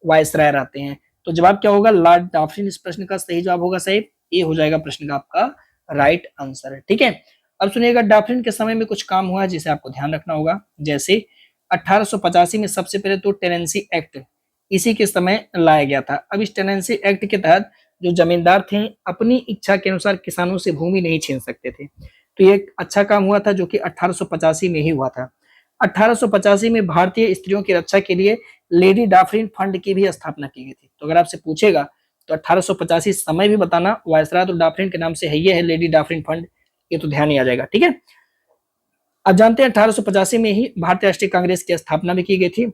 वायसराय रहते हैं। तो जवाब क्या होगा? लॉर्ड डाफरिन इस प्रश्न का सही जवाब होगा साहब, ये हो जाएगा प्रश्न का आपका राइट आंसर। ठीक है, अब सुनिएगा, डाफरिन के समय में कुछ काम हुआ है जिसे आपको ध्यान रखना होगा। जैसे 1885 में सबसे पहले तो टेनेंसी एक्ट इसी के समय लाया गया था। अब इस टेनेंसी एक्ट के तहत जो जमींदार थे अपनी इच्छा के अनुसार किसानों से भूमि नहीं छीन सकते थे। तो ये एक अच्छा काम हुआ था जो कि 1885 में ही हुआ था। 1885 में भारतीय स्त्रियों की रक्षा के लिए लेडी डाफरिन फंड की भी स्थापना की गई थी। तो अगर आपसे पूछेगा तो 1885 समय भी बताना, वायसराय तो डाफरिन के नाम से है, ये है लेडी डाफरिन फंड, ये तो ध्यान ही आ जाएगा। ठीक है, अब जानते हैं 1885 में ही भारतीय राष्ट्रीय कांग्रेस की स्थापना भी की गई थी।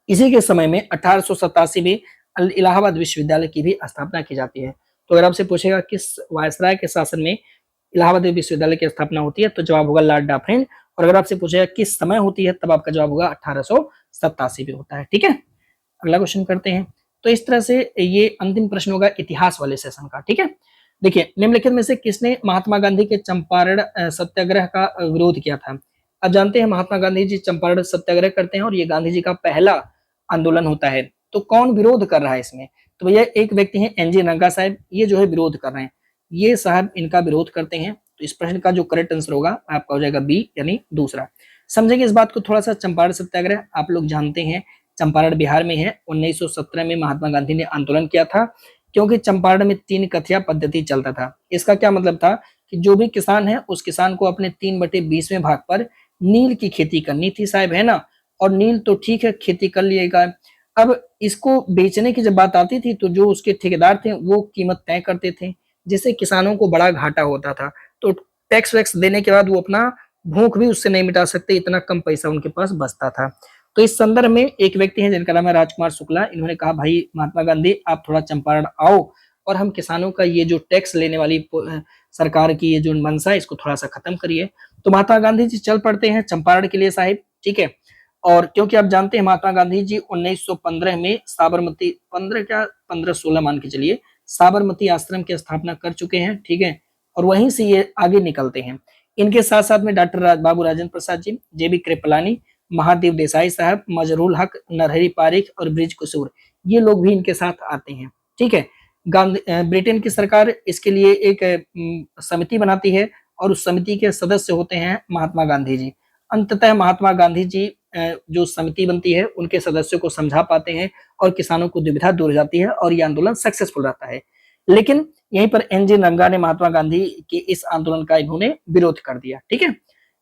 इसी के समय में 1887 में इलाहाबाद विश्वविद्यालय की भी स्थापना की जाती है। तो अगर आपसे पूछेगा किस वायसराय के शासन में इलाहाबाद विश्वविद्यालय की स्थापना होती है, तो जवाब होगा लॉर्ड डाफरिन। और अगर आपसे पूछेगा किस समय होती है, तब आपका जवाब होगा 1887 में होता है। ठीक है, अगला क्वेश्चन करते हैं। तो इस तरह से ये अंतिम प्रश्न होगा इतिहास वाले सेशन का। ठीक है, देखिए निम्नलिखित में से किसने महात्मा गांधी के चंपारण सत्याग्रह का विरोध किया था। अब जानते हैं महात्मा गांधी जी चंपारण सत्याग्रह करते हैं और ये गांधी जी का पहला आंदोलन होता है। तो कौन विरोध कर रहा है इसमें, तो भैया एक व्यक्ति है एनजी रंगा साहब, ये जो है विरोध कर रहे हैं, ये साहब इनका विरोध करते हैं। तो इस प्रश्न का जो करेक्ट आंसर होगा आपका हो जाएगा बी, यानी दूसरा। समझेंगे इस बात को थोड़ा सा। चंपारण सत्याग्रह आप लोग जानते हैं चंपारण बिहार में है। 1917 में महात्मा गांधी ने आंदोलन किया था, क्योंकि चंपारण में 3 कथिया पद्धति चलता था। इसका क्या मतलब था कि जो भी किसान है उस किसान को अपने 3/20वें भाग पर नील की खेती करनी थी साहब, है ना। और नील तो ठीक है, खेती कर लिएगा। अब इसको बेचने की जब बात आती थी तो जो उसके ठेकेदार थे वो कीमत तय करते थे, जिससे किसानों को बड़ा घाटा होता था। तो टैक्स वैक्स देने के बाद वो अपना भूख भी उससे नहीं मिटा सकते, इतना कम पैसा उनके पास बचता था। तो इस संदर्भ में एक व्यक्ति हैं जिनका नाम है राजकुमार शुक्ला, इन्होंने कहा भाई महात्मा गांधी आप थोड़ा चंपारण आओ और हम किसानों का ये जो टैक्स लेने वाली सरकार की ये जो मंशा है इसको थोड़ा सा खत्म करिए। तो महात्मा गांधी जी चल पड़ते हैं चंपारण के लिए साहिब। ठीक है, और क्योंकि आप जानते हैं महात्मा गांधी जी 1915 में साबरमती 15 क्या 15-16 मान के चलिए साबरमती आश्रम की स्थापना कर चुके हैं। ठीक है, और वहीं से ये आगे निकलते हैं। इनके साथ साथ में डॉक्टर बाबू राजेंद्र प्रसाद जी, जेबी कृपलानी, महादेव देसाई साहब, मजरूल हक, नरहरी पारिक और ब्रिज कुसूर, ये लोग भी इनके साथ आते हैं। ठीक है, ब्रिटेन की सरकार इसके लिए एक समिति बनाती है और उस समिति के सदस्य होते हैं महात्मा गांधी जी। अंततः महात्मा गांधी जी जो समिति बनती है उनके सदस्यों को समझा पाते हैं और किसानों को दुविधा दूर हो जाती है और ये आंदोलन सक्सेसफुल रहता है। लेकिन यहीं पर एनजी रंगा ने महात्मा गांधी के इस आंदोलन का इन्होंने विरोध कर दिया। ठीक है,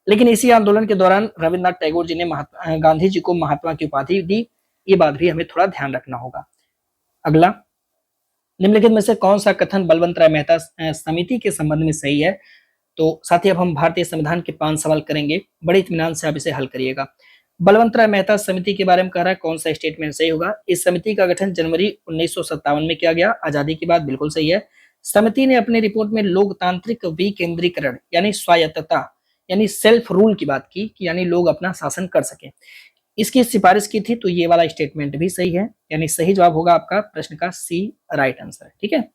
लेकिन इसी आंदोलन के दौरान रविन्द्रनाथ टैगोर जी ने गांधी जी को महात्मा की उपाधि दी। ये बात भी हमें थोड़ा ध्यान रखना होगा। अगला, निम्नलिखित में से कौन सा कथन बलवंत राय मेहता समिति के संबंध में सही है। तो साथ ही अब हम भारतीय संविधान के 5 सवाल करेंगे, बड़े इत्मीनान से आप इसे हल करिएगा। बलवंत राय मेहता समिति के बारे में कह रहा है कौन सा स्टेटमेंट सही होगा। इस समिति का गठन जनवरी 1957 में किया गया, आजादी की बात बिल्कुल सही है। समिति ने अपनी रिपोर्ट में लोकतांत्रिक विकेंद्रीकरण यानी स्वायत्तता यानी सेल्फ रूल की बात की कि यानी लोग अपना शासन कर सके, इसकी सिफारिश की थी। तो ये वाला स्टेटमेंट भी सही है, यानी सही जवाब होगा आपका प्रश्न का सी राइट आंसर। ठीक है,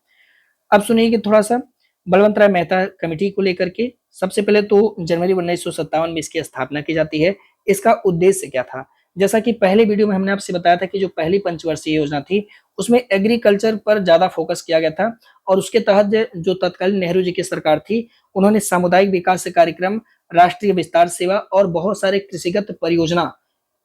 अब सुनिए कि थोड़ा सा बलवंत राय मेहता कमेटी को लेकर के। सबसे पहले तो जनवरी 1957 में इसकी स्थापना की जाती है। इसका उद्देश्य क्या था, जैसा कि पहले वीडियो में हमने आपसे बताया था कि जो पहली पंचवर्षीय योजना थी उसमें एग्रीकल्चर पर ज्यादा फोकस किया गया था और उसके तहत जो तत्कालीन नेहरू जी की सरकार थी उन्होंने सामुदायिक विकास कार्यक्रम, राष्ट्रीय विस्तार सेवा और बहुत सारे कृषिगत परियोजना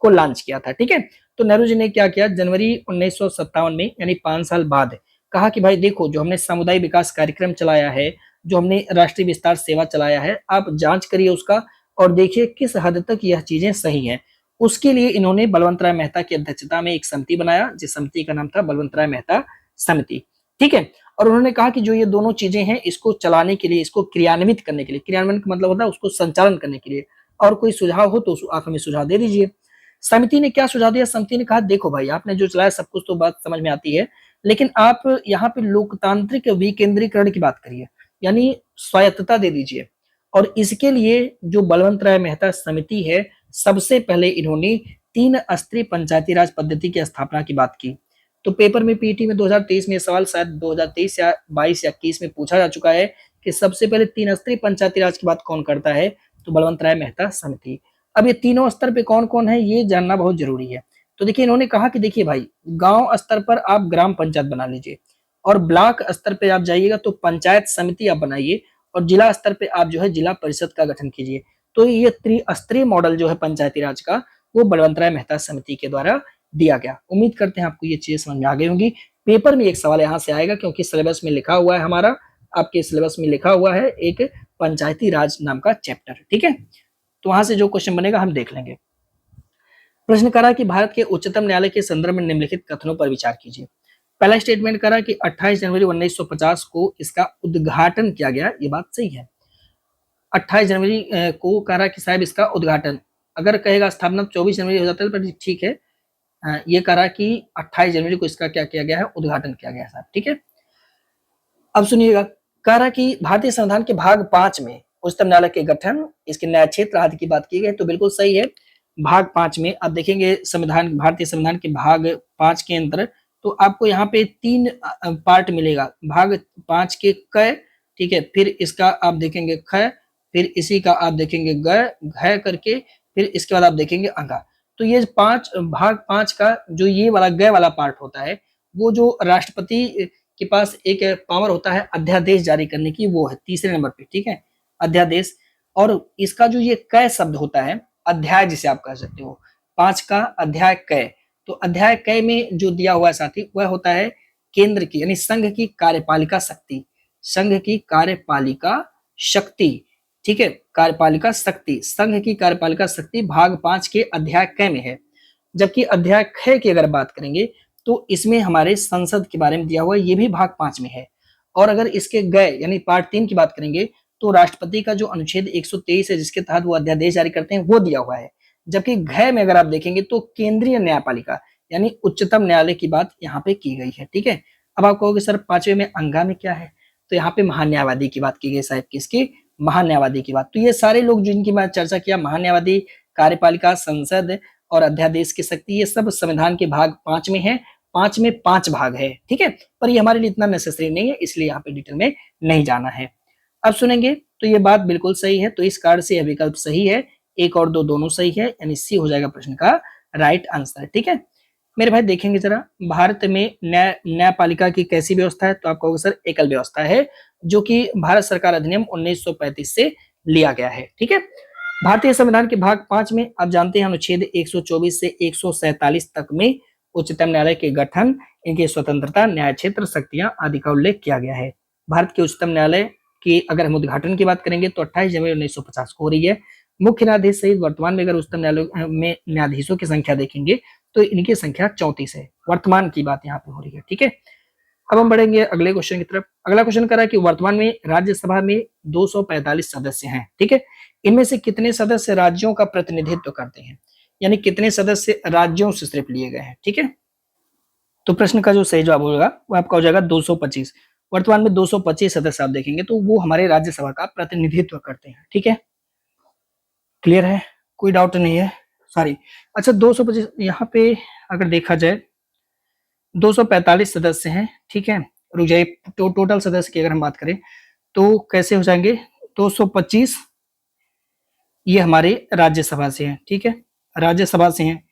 को लॉन्च किया था। ठीक है, तो नेहरू जी ने क्या किया, जनवरी 1957 में यानी 5 साल बाद कहा कि भाई देखो जो हमने सामुदायिक विकास कार्यक्रम चलाया है, जो हमने राष्ट्रीय विस्तार सेवा चलाया है, आप जांच करिए उसका और देखिए किस हद तक यह चीजें सही हैं। उसके लिए इन्होंने बलवंत राय मेहता की अध्यक्षता में एक समिति बनाया, जिस समिति का नाम था बलवंत राय मेहता समिति। ठीक है, और उन्होंने कहा कि जो ये दोनों चीजें हैं इसको चलाने के लिए, इसको क्रियान्वित करने के लिए, क्रियान्वयन का मतलब होता है उसको संचालन करने के लिए, और कोई सुझाव हो तो आप हमें सुझाव दे दीजिए। समिति ने क्या सुझाव दिया, समिति ने कहा देखो भाई आपने जो चलाया सब कुछ तो बात समझ में आती है, लेकिन आप यहाँ पे लोकतांत्रिक विकेंद्रीकरण की बात करिए, यानी स्वायत्तता दे दीजिए। और इसके लिए जो बलवंत राय मेहता समिति है, सबसे पहले इन्होंने 3 स्तरीय पंचायती राज पद्धति की स्थापना की बात की। तो पेपर में पीटी में 2023 में सवाल शायद 2023 या 22 या 21 में पूछा जा चुका है कि सबसे पहले 3 स्तरीय पंचायती राज की बात कौन करता है, तो बलवंत राय मेहता समिति। अब ये तीनों स्तर पे कौन कौन है ये जानना बहुत जरूरी है। तो देखिए इन्होंने कहा कि देखिए भाई गांव स्तर पर आप ग्राम पंचायत बना लीजिए और ब्लॉक स्तर पे आप जाइएगा तो पंचायत समिति आप बनाइए और जिला स्तर पे आप जो है जिला परिषद का गठन कीजिए। तो ये त्रिस्तरीय मॉडल जो है पंचायती राज का वो बलवंत राय मेहता समिति के द्वारा दिया गया। उम्मीद करते हैं आपको ये चीजें समझ में आ गई होंगी। पेपर में एक सवाल यहाँ से आएगा क्योंकि सिलेबस में लिखा हुआ है, हमारा आपके सिलेबस में लिखा हुआ है एक पंचायती राज नाम का चैप्टर। ठीक है, तो वहां से जो क्वेश्चन बनेगा हम देख लेंगे। प्रश्न करा कि भारत के उच्चतम न्यायालय के संदर्भ में निम्नलिखित कथनों पर विचार कीजिए। पहला स्टेटमेंट करा कि 28 जनवरी 1950 को इसका उद्घाटन किया गया, ये बात सही है। 28 जनवरी को करा कि साहब इसका उद्घाटन, अगर कहेगा स्थापना 24 जनवरी हो जाता है पर ठीक है, ये करा कि 28 जनवरी को इसका क्या किया गया है, उद्घाटन किया गया साहब। ठीक है, अब सुनिएगा, कह रहा कि भारतीय संविधान के भाग 5 में उच्चतम न्यायालय के गठन, इसके न्याय क्षेत्र आदि की बात की गई, तो बिल्कुल सही है। भाग 5 में आप देखेंगे संविधान, भारतीय संविधान के भाग 5 के अंदर, तो आपको यहाँ पे 3 पार्ट मिलेगा। भाग 5 के क, ठीक है, फिर इसका आप देखेंगे ख, फिर इसी का आप देखेंगे ग, घ करके, फिर इसके बाद आप देखेंगे अंगा। तो ये 5 भाग 5 का जो ये वाला ग वाला पार्ट होता है, वो जो राष्ट्रपति के पास एक पावर होता है अध्यादेश जारी करने की, वो है तीसरे नंबर पे, ठीक है, अध्यादेश। और इसका जो ये क शब्द होता है, अध्याय जिसे आप कह सकते हो, 5 का अध्याय क, तो अध्याय क में जो दिया हुआ है साथी, वह होता है केंद्र की यानी संघ की कार्यपालिका शक्ति, संघ की कार्यपालिका शक्ति, ठीक है, कार्यपालिका शक्ति, संघ की कार्यपालिका शक्ति भाग 5 के अध्याय क में है। जबकि अध्याय ख की अगर बात करेंगे तो इसमें हमारे संसद के बारे में दिया हुआ है, ये भी भाग 5 में है। और अगर इसके गए यानी पार्ट 3 की बात करेंगे तो राष्ट्रपति का जो अनुच्छेद 123 है जिसके तहत वो अध्यादेश जारी करते हैं, वो दिया हुआ है। जबकि घ में अगर आप देखेंगे तो केंद्रीय न्यायपालिका यानी उच्चतम न्यायालय की बात यहाँ पे की गई है, ठीक है। अब आप कहोगे सर 5वें में अंगा में क्या है, तो यहाँ पे महान्यायवादी की बात की गई साहब, किसकी, महान्यायवादी की बात। तो ये सारे लोग जिनकी मैं चर्चा किया, महान्यायवादी, कार्यपालिका, संसद और अध्यादेश की शक्ति, ये सब संविधान के भाग 5 में है। 5 में 5 भाग है, ठीक है, पर ये हमारे लिए इतना नेसेसरी नहीं है, इसलिए यहाँ पे डिटेल में नहीं जाना है। अब सुनेंगे तो ये बात बिल्कुल सही है, तो इस कार्ड से यह विकल्प सही है, 1 और 2 दोनों सही है, यानी सी हो जाएगा प्रश्न का राइट आंसर, ठीक है। मेरे भाई देखेंगे जरा, भारत में न्यायपालिका की कैसी व्यवस्था है, तो आप कहोगे सर एकल व्यवस्था है, जो कि भारत सरकार अधिनियम 1935 से लिया गया है, ठीक है। भारतीय संविधान के भाग 5 में आप जानते हैं अनुच्छेद 124 से 147 तक में उच्चतम न्यायालय के गठन, इनकी स्वतंत्रता, न्याय क्षेत्र, शक्तियां आदि का उल्लेख किया गया है। भारत के उच्चतम न्यायालय की अगर हम उद्घाटन की बात करेंगे तो 28 जनवरी 1950 को हो रही है। मुख्य न्यायाधीश सहित वर्तमान में अगर उच्चतम न्यायालय में न्यायाधीशों की संख्या देखेंगे तो इनकी संख्या 34 है, वर्तमान की बात यहाँ पे हो रही है, ठीक है। अब हम बढ़ेंगे अगले क्वेश्चन की तरफ। अगला क्वेश्चन कर रहा है कि वर्तमान में राज्यसभा में 245 सदस्य हैं, ठीक है। इनमें से कितने सदस्य राज्यों का प्रतिनिधित्व करते हैं, यानी कितने सदस्य राज्यों से सिर्फ लिए गए हैं, ठीक है। तो प्रश्न का जो सही जवाब होगा वो आपका हो जाएगा 225। वर्तमान में 225 सदस्य आप देखेंगे तो वो हमारे राज्यसभा का प्रतिनिधित्व करते हैं, ठीक है। क्लियर है, कोई डाउट नहीं है, सॉरी। अच्छा 225 यहाँ पे अगर देखा जाए 245 सदस्य हैं, ठीक है। रुक जाइए, टोटल सदस्य की अगर हम बात करें तो कैसे हो जाएंगे, 225 ये हमारे राज्यसभा से हैं, ठीक है, राज्यसभा से हैं।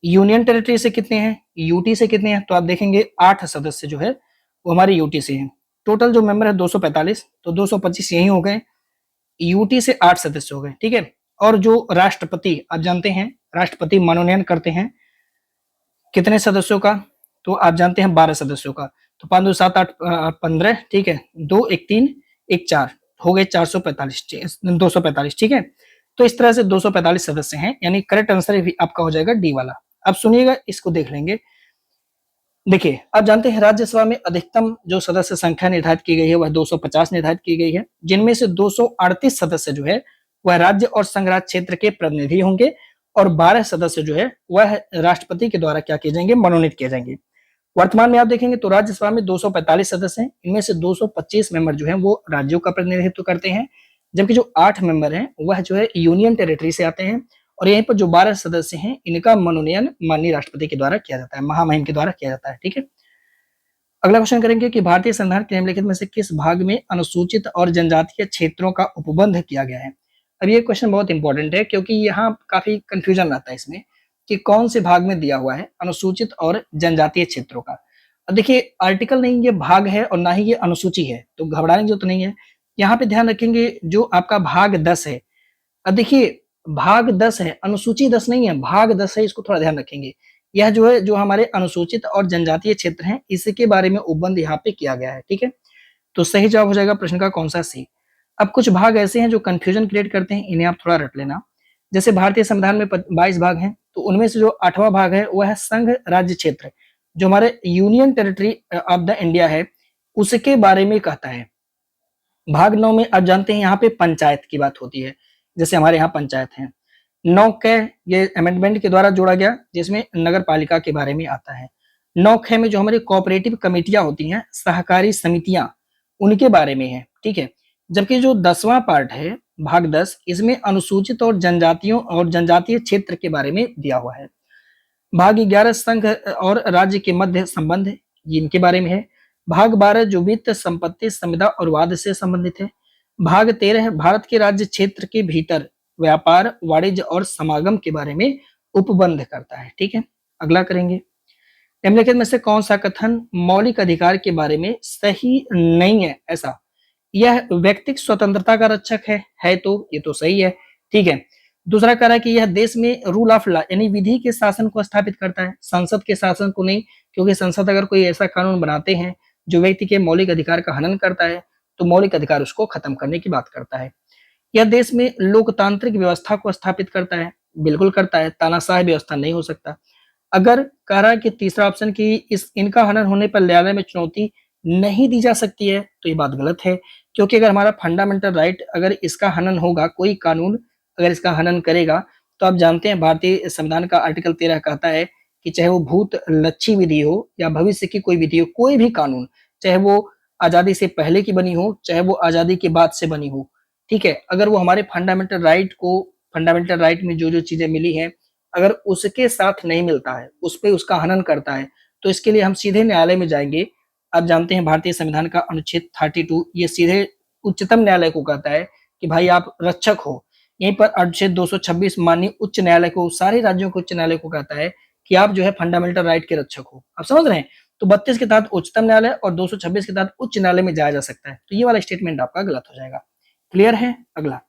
यूनियन टेरिटरी से कितने हैं, यूटी से कितने हैं, तो आप देखेंगे 8 सदस्य जो है वो हमारे यूटी से हैं। टोटल जो मेंबर है 245, तो 225 यही हो गए, यूटी से 8 सदस्य हो गए, ठीक है। और जो राष्ट्रपति आप जानते हैं, राष्ट्रपति मनोनयन करते हैं कितने सदस्यों का, तो आप जानते हैं 12 सदस्यों का, तो 5 2 7 8 15, ठीक है, 2 1 3 1 4 हो गए 445, 245, ठीक है। तो इस तरह से 245 सदस्य हैं, यानी करेक्ट आंसर भी आपका हो जाएगा डी वाला। अब सुनिएगा, इसको देख लेंगे। देखिए आप जानते हैं राज्यसभा में अधिकतम जो सदस्य संख्या निर्धारित की गई है वह 250 निर्धारित की गई है, जिनमें से 238 सदस्य जो है वह राज्य और संघ राज्य क्षेत्र के प्रतिनिधि होंगे और 12 सदस्य जो है वह राष्ट्रपति के द्वारा क्या किए जाएंगे, मनोनीत किए जाएंगे। वर्तमान में आप देखेंगे तो राज्यसभा में 245 सदस्य हैं, इनमें से 225 मेंबर जो हैं वो राज्यों का प्रतिनिधित्व करते हैं, जबकि जो 8 मेंबर हैं वह जो है यूनियन टेरिटरी से आते हैं, और यहीं पर जो 12 सदस्य हैं इनका मनोनयन माननीय राष्ट्रपति के द्वारा किया जाता है, महामहिम के द्वारा किया जाता है, ठीक है। अगला क्वेश्चन करेंगे कि भारतीय संविधान के निम्नलिखित में से किस भाग में अनुसूचित और जनजातीय क्षेत्रों का उपबंध किया गया है। अब ये क्वेश्चन बहुत इंपॉर्टेंट है क्योंकि यहाँ काफी कंफ्यूजन रहता है इसमें कि कौन से भाग में दिया हुआ है अनुसूचित और जनजातीय क्षेत्रों का। अब देखिए आर्टिकल नहीं ये भाग है और ना ही ये अनुसूची है, तो घबराने की जरूरत नहीं है। यहाँ पे ध्यान रखेंगे जो आपका भाग 10 है, अब देखिए भाग 10 है, अनुसूची 10 नहीं है, भाग 10 है, इसको थोड़ा ध्यान रखेंगे। यह जो है जो हमारे अनुसूचित और जनजातीय क्षेत्र हैं इसके बारे में उपबंध यहाँ पे किया गया है, ठीक है। तो सही जवाब हो जाएगा प्रश्न का कौन सा सी। अब कुछ भाग ऐसे हैं जो कंफ्यूजन क्रिएट करते हैं, इन्हें आप थोड़ा रट लेना। जैसे भारतीय संविधान में 22 भाग हैं, तो उनमें से जो 8वां भाग है वह है संघ राज्य क्षेत्र, जो हमारे union territory of the India है उसके बारे में कहता है। भाग 9 में आप जानते हैं यहाँ पे पंचायत की बात होती है, जैसे हमारे यहाँ पंचायत है। 9 क ये अमेंडमेंट के द्वारा जोड़ा गया जिसमें नगर पालिका के बारे में आता है। 9 ख में जो हमारी कोऑपरेटिव कमेटियां होती हैं, सहकारी समितियां, उनके बारे में है, ठीक है। जबकि जो 10वां पार्ट है, भाग 10, इसमें अनुसूचित और जनजातियों और जनजातीय क्षेत्र के बारे में दिया हुआ है। भाग 11 संघ और राज्य के मध्य संबंध, ये इनके बारे में है। भाग 12 जो वित्त, संपत्ति, संविदा और वाद से संबंधित है। भाग 13 भारत के राज्य क्षेत्र के भीतर व्यापार, वाणिज्य और समागम के बारे में उपबंध करता है, ठीक है। अगला करेंगे, निम्नलिखित में से कौन सा कथन मौलिक अधिकार के बारे में सही नहीं है? ऐसा, यह व्यक्तिगत स्वतंत्रता का रक्षक है तो ये तो सही है, ठीक है। दूसरा कह रहा है कि यह देश में रूल ऑफ लॉ यानी विधि के शासन को स्थापित करता है, संसद के शासन को नहीं, क्योंकि संसद अगर कोई ऐसा कानून बनाते हैं जो व्यक्ति के मौलिक अधिकार का हनन करता है तो मौलिक अधिकार उसको खत्म करने की बात करता है। यह देश में लोकतांत्रिक व्यवस्था को स्थापित करता है, बिल्कुल करता है, तानाशाह व्यवस्था नहीं हो सकता। अगर कह रहा है कि तीसरा ऑप्शन की इनका हनन होने पर न्यायालय में चुनौती नहीं दी जा सकती है, तो ये बात गलत है, क्योंकि अगर हमारा फंडामेंटल राइट अगर इसका हनन होगा, कोई कानून अगर इसका हनन करेगा, तो आप जानते हैं भारतीय संविधान का आर्टिकल 13 कहता है कि चाहे वो भूत लक्षी विधि हो या भविष्य की कोई विधि हो, कोई भी कानून, चाहे वो आजादी से पहले की बनी हो, चाहे वो आजादी के बाद से बनी हो, ठीक है, अगर वो हमारे फंडामेंटल राइट में जो जो चीजें मिली हैं, अगर उसके साथ नहीं मिलता है, उस पर उसका हनन करता है, तो इसके लिए हम सीधे न्यायालय में जाएंगे। आप जानते हैं भारतीय संविधान का अनुच्छेद 32 ये सीधे उच्चतम न्यायालय को कहता है कि भाई आप रक्षक हो। यहीं पर अनुच्छेद 226 माननीय उच्च न्यायालय को, सारे राज्यों के उच्च न्यायालय को कहता है कि आप जो है फंडामेंटल राइट के रक्षक हो। आप समझ रहे हैं? तो 32 के तहत उच्चतम न्यायालय और 226 के तहत उच्च न्यायालय में जाया जा सकता है, तो ये वाला स्टेटमेंट आपका गलत हो जाएगा। क्लियर है? अगला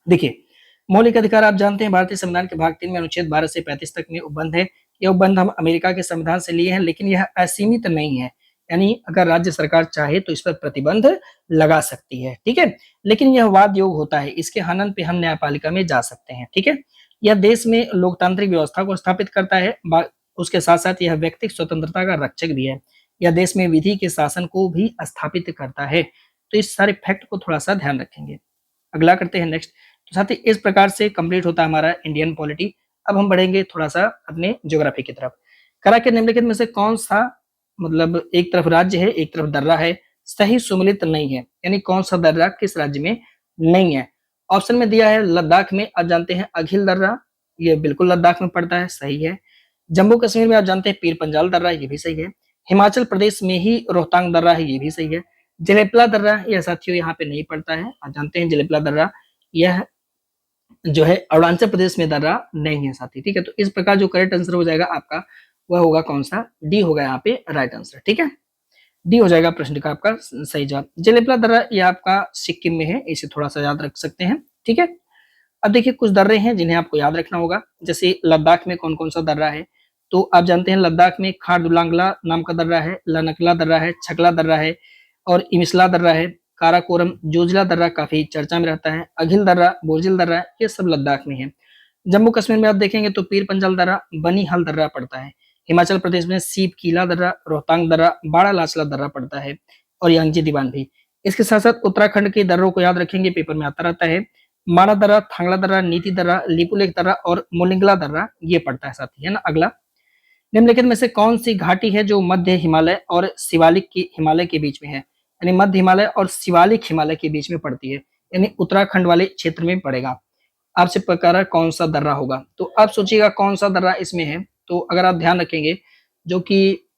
देखिए, मौलिक अधिकार आप जानते हैं भारतीय संविधान के भाग 3 में अनुच्छेद 12 से 35 तक में उपबंध है। ये उपबंध हम अमेरिका के संविधान से लिए हैं, लेकिन यह असीमित नहीं है, यानी अगर राज्य सरकार चाहे तो इस पर प्रतिबंध लगा सकती है, ठीक है, लेकिन यह वाद योग होता है, इसके हनन पे हम न्यायपालिका में जा सकते हैं, ठीक है। यह देश में लोकतांत्रिक व्यवस्था को स्थापित करता है, उसके साथ साथ यह व्यक्तिगत स्वतंत्रता का रक्षक भी है। यह देश में विधि के शासन को भी स्थापित करता है। तो इस सारे फैक्ट को थोड़ा सा ध्यान रखेंगे। अगला करते हैं नेक्स्ट। तो साथ ही इस प्रकार से कंप्लीट होता है हमारा इंडियन पॉलिटी। अब हम बढ़ेंगे थोड़ा सा अपने ज्योग्राफी की तरफ। करा के निम्नलिखित में से कौन सा, मतलब एक तरफ राज्य है एक तरफ दर्रा है, सही सुमेलित नहीं है, यानी कौन सा दर्रा किस राज्य में नहीं है? ऑप्शन में दिया है लद्दाख में, आप जानते हैं अघिल दर्रा, ये बिल्कुल लद्दाख में पड़ता है, सही है। जम्मू कश्मीर में आप जानते हैं पीर पंजाल दर्रा, ये भी सही है। हिमाचल प्रदेश में ही रोहतांग दर्रा है, ये भी सही है। जलेपला दर्रा यह साथियों यहाँ पे नहीं पड़ता है, आप जानते हैं जलेपला दर्रा यह जो है अरुणाचल प्रदेश में दर्रा नहीं है साथी, ठीक है। तो इस प्रकार जो करेक्ट आंसर हो जाएगा आपका वह होगा कौन सा? डी होगा यहाँ पे राइट आंसर, ठीक है। डी हो जाएगा प्रश्न का आपका सही जवाब। जलेपला दर्रा यह आपका सिक्किम में है, इसे थोड़ा सा याद रख सकते हैं, ठीक है। अब देखिए कुछ दर्रे हैं जिन्हें आपको याद रखना होगा, जैसे लद्दाख में कौन कौन सा दर्रा है। तो आप जानते हैं लद्दाख में खारदुलांगला नाम का दर्रा है, लनकला दर्रा है, छकला दर्रा है और इमिसला दर्रा है। काराकोरम जोजिला दर्रा काफी चर्चा में रहता है। अघिल दर्रा, बोरजिल दर्रा, ये सब लद्दाख में है। जम्मू कश्मीर में आप देखेंगे तो पीर पंजाल दर्रा, बनीहाल दर्रा पड़ता है। हिमाचल प्रदेश में सीप कीला दर्रा, रोहतांग दर्रा, बाड़ा लाचला दर्रा पड़ता है और यांगजी दीवान भी। इसके साथ साथ उत्तराखंड के दर्रों को याद रखेंगे, पेपर में आता रहता है। माना दर्रा, थांगला दर्रा, नीति दर्रा, लिपुलेख दर्रा और मोलिंगला दर्रा ये पड़ता है साथी, है ना। अगला, निम्नलिखित में से कौन सी घाटी है जो मध्य हिमालय और शिवालिक की हिमालय के बीच में है, यानी मध्य हिमालय और शिवालिक हिमालय के बीच में पड़ती है, यानी उत्तराखंड वाले क्षेत्र में पड़ेगा। आपसे प्रकार कौन सा दर्रा होगा, तो आप सोचिएगा कौन सा दर्रा इसमें है। तो अगर आप ध्यान रखेंगे जो कि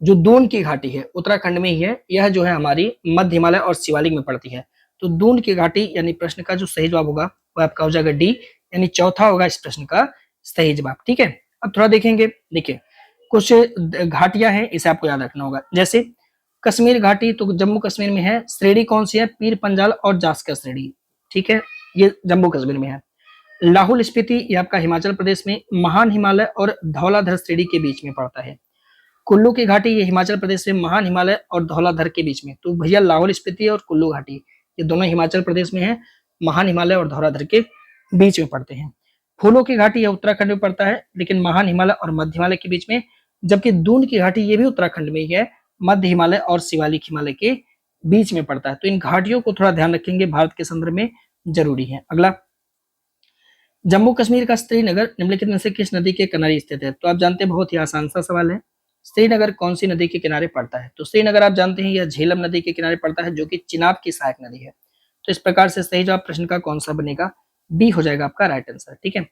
जो दून की घाटी है उत्तराखंड में ही है, यह जो है हमारी मध्य हिमालय और शिवालिक में पड़ती है। तो दून की घाटी यानी प्रश्न का जो सही जवाब होगा वह आपका हो जाएगा डी, यानी चौथा होगा इस प्रश्न का सही जवाब, ठीक है। अब थोड़ा देखेंगे, देखिए कुछ घाटियां हैं इसे आपको याद रखना होगा, जैसे कश्मीर घाटी तो जम्मू कश्मीर में है। श्रेणी कौन सी है? पीर पंजाल और जास्कर श्रेणी, ठीक है, ये जम्मू कश्मीर में है। लाहौल स्पीति ये आपका हिमाचल प्रदेश में महान हिमालय और धौलाधर श्रेणी के बीच में पड़ता है। कुल्लू की घाटी ये हिमाचल प्रदेश में महान हिमालय और धौलाधर के बीच में। तो भैया लाहौल स्पीति और कुल्लू घाटी ये दोनों हिमाचल प्रदेश में है, महान हिमालय और धौलाधर के बीच में पड़ते हैं। फूलों की घाटी यह उत्तराखंड में पड़ता है, लेकिन महान हिमालय और मध्य हिमालय के बीच में। जबकि दून की घाटी ये भी उत्तराखंड में ही है, मध्य हिमालय और शिवालिक हिमालय के बीच में पड़ता है। तो इन घाटियों को थोड़ा ध्यान रखेंगे, भारत के संदर्भ में जरूरी है। अगला, जम्मू कश्मीर का श्रीनगर निम्नलिखित में से किस नदी के किनारे स्थित है? तो आप जानते हैं बहुत ही आसान सा सवाल है, श्रीनगर कौन सी नदी के किनारे पड़ता है? तो श्रीनगर आप जानते हैं यह झेलम नदी के किनारे पड़ता है, जो कि चिनाब की सहायक नदी है। तो इस प्रकार से सही जवाब प्रश्न का कौन सा बनेगा? बी हो जाएगा आपका राइट आंसर। ठीक है,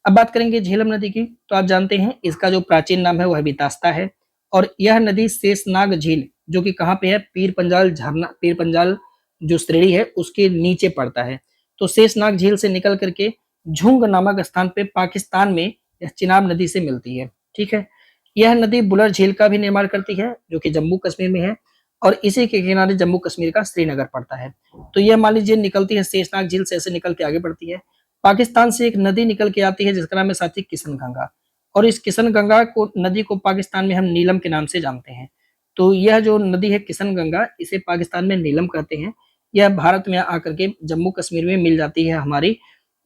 अब बात करेंगे झेलम नदी की। तो आप जानते हैं इसका जो प्राचीन नाम है वह बितास्ता है, और यह नदी शेषनाग झील, जो कि कहाँ पे है, पीर पंजाल झरना, पीर पंजाल जो श्रेणी है उसके नीचे पड़ता है। तो शेषनाग झील से निकल करके झुंग नामक स्थान पे पाकिस्तान में यह चिनाब नदी से मिलती है। ठीक है, यह नदी बुलर झील का भी निर्माण करती है, जो कि जम्मू कश्मीर में है, और इसी के किनारे जम्मू कश्मीर का श्रीनगर पड़ता है। तो यह मान लीजिए निकलती है शेषनाग झील से, ऐसे निकल के आगे बढ़ती है। पाकिस्तान से एक नदी निकल के आती है जिसका नाम है साथी किशन गंगा, और इस किशन गंगा को नदी को पाकिस्तान में हम नीलम के नाम से जानते हैं। तो यह जो नदी है किशन गंगा, इसे पाकिस्तान में नीलम कहते हैं। यह भारत में आकर के जम्मू कश्मीर में मिल जाती है हमारी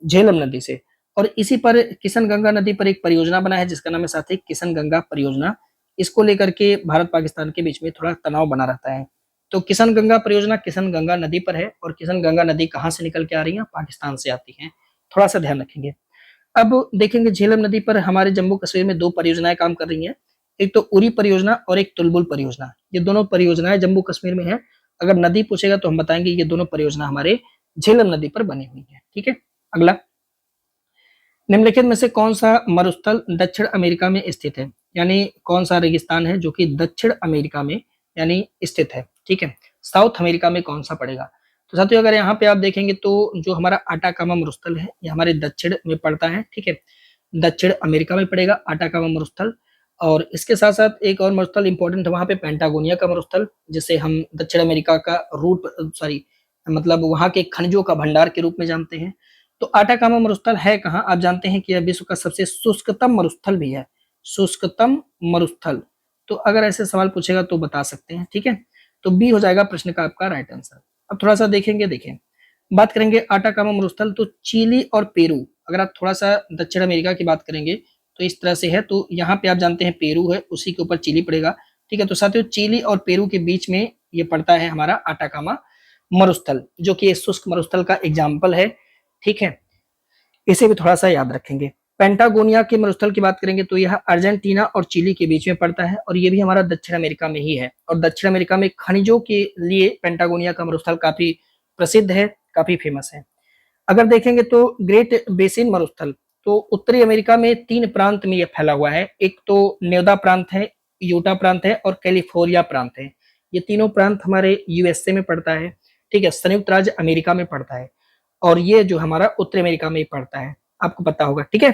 झेलम नदी से। और इसी पर किशन गंगा नदी पर एक परियोजना बना है जिसका नाम है साथी किशन गंगा परियोजना। इसको लेकर के भारत पाकिस्तान के बीच में थोड़ा तनाव बना रहता है। तो किशन गंगा परियोजना किशन गंगा नदी पर है, और किशन गंगा नदी कहाँ से निकल के आ रही है? पाकिस्तान से आती है। थोड़ा सा ध्यान रखेंगे। अब देखेंगे झेलम नदी पर हमारे जम्मू कश्मीर में दो परियोजनाएं काम कर रही हैं, एक तो उरी परियोजना और एक तुलबुल परियोजना। ये दोनों परियोजनाएं जम्मू कश्मीर में है। अगर नदी पूछेगा तो हम बताएंगे ये दोनों परियोजना हमारे झेलम नदी पर बनी हुई है। ठीक है, अगला, निम्नलिखित में से कौन सा मरुस्थल दक्षिण अमेरिका में स्थित है? यानी कौन सा रेगिस्तान है जो कि दक्षिण अमेरिका में यानी स्थित है? ठीक है, साउथ अमेरिका में कौन सा पड़ेगा? तो साथियों अगर यहाँ पे आप देखेंगे तो जो हमारा आटाकामा मरुस्थल है ये हमारे दक्षिण में पड़ता है। ठीक है, दक्षिण अमेरिका में पड़ेगा आटाकामा मरुस्थल। और इसके साथ साथ एक और मरुस्थल इंपॉर्टेंट है वहां पे, पेंटागोनिया का मरुस्थल, जिसे हम दक्षिण अमेरिका का रूट सॉरी मतलब वहां के खनिजों का भंडार के रूप में जानते हैं। तो आटाकामा मरुस्थल है कहाँ? आप जानते हैं कि यह विश्व का सबसे शुष्कतम मरुस्थल भी है, शुष्कतम मरुस्थल। तो अगर ऐसे सवाल पूछेगा तो बता सकते हैं। ठीक है, तो बी हो जाएगा प्रश्न का आपका राइट आंसर। अब थोड़ा सा देखेंगे, देखें बात करेंगे आटाकामा मरुस्थल, तो चिली और पेरू, अगर आप थोड़ा सा दक्षिण अमेरिका की बात करेंगे तो इस तरह से है। तो यहाँ पे आप जानते हैं पेरू है, उसी के ऊपर चिली पड़ेगा। ठीक है, तो साथियों चिली और पेरू के बीच में ये पड़ता है हमारा आटाकामा मरुस्थल, जो कि शुष्क मरुस्थल का एग्जाम्पल है। ठीक है, इसे भी थोड़ा सा याद रखेंगे। पेंटागोनिया के मरुस्थल की बात करेंगे तो यह अर्जेंटीना और चिली के बीच में पड़ता है, और ये भी हमारा दक्षिण अमेरिका में ही है। और दक्षिण अमेरिका में खनिजों के लिए पेंटागोनिया का मरुस्थल काफी प्रसिद्ध है, काफी फेमस है। अगर देखेंगे तो ग्रेट बेसिन मरुस्थल, तो उत्तरी अमेरिका में तीन प्रांत में यह फैला हुआ है। एक तो नेवदा प्रांत है, यूटा प्रांत है, और कैलिफोर्निया प्रांत है। ये तीनों प्रांत हमारे यूएसए में पड़ता है। ठीक है, संयुक्त राज्य अमेरिका में पड़ता है, और ये जो हमारा उत्तरी अमेरिका में ही पड़ता है, आपको पता होगा। ठीक है,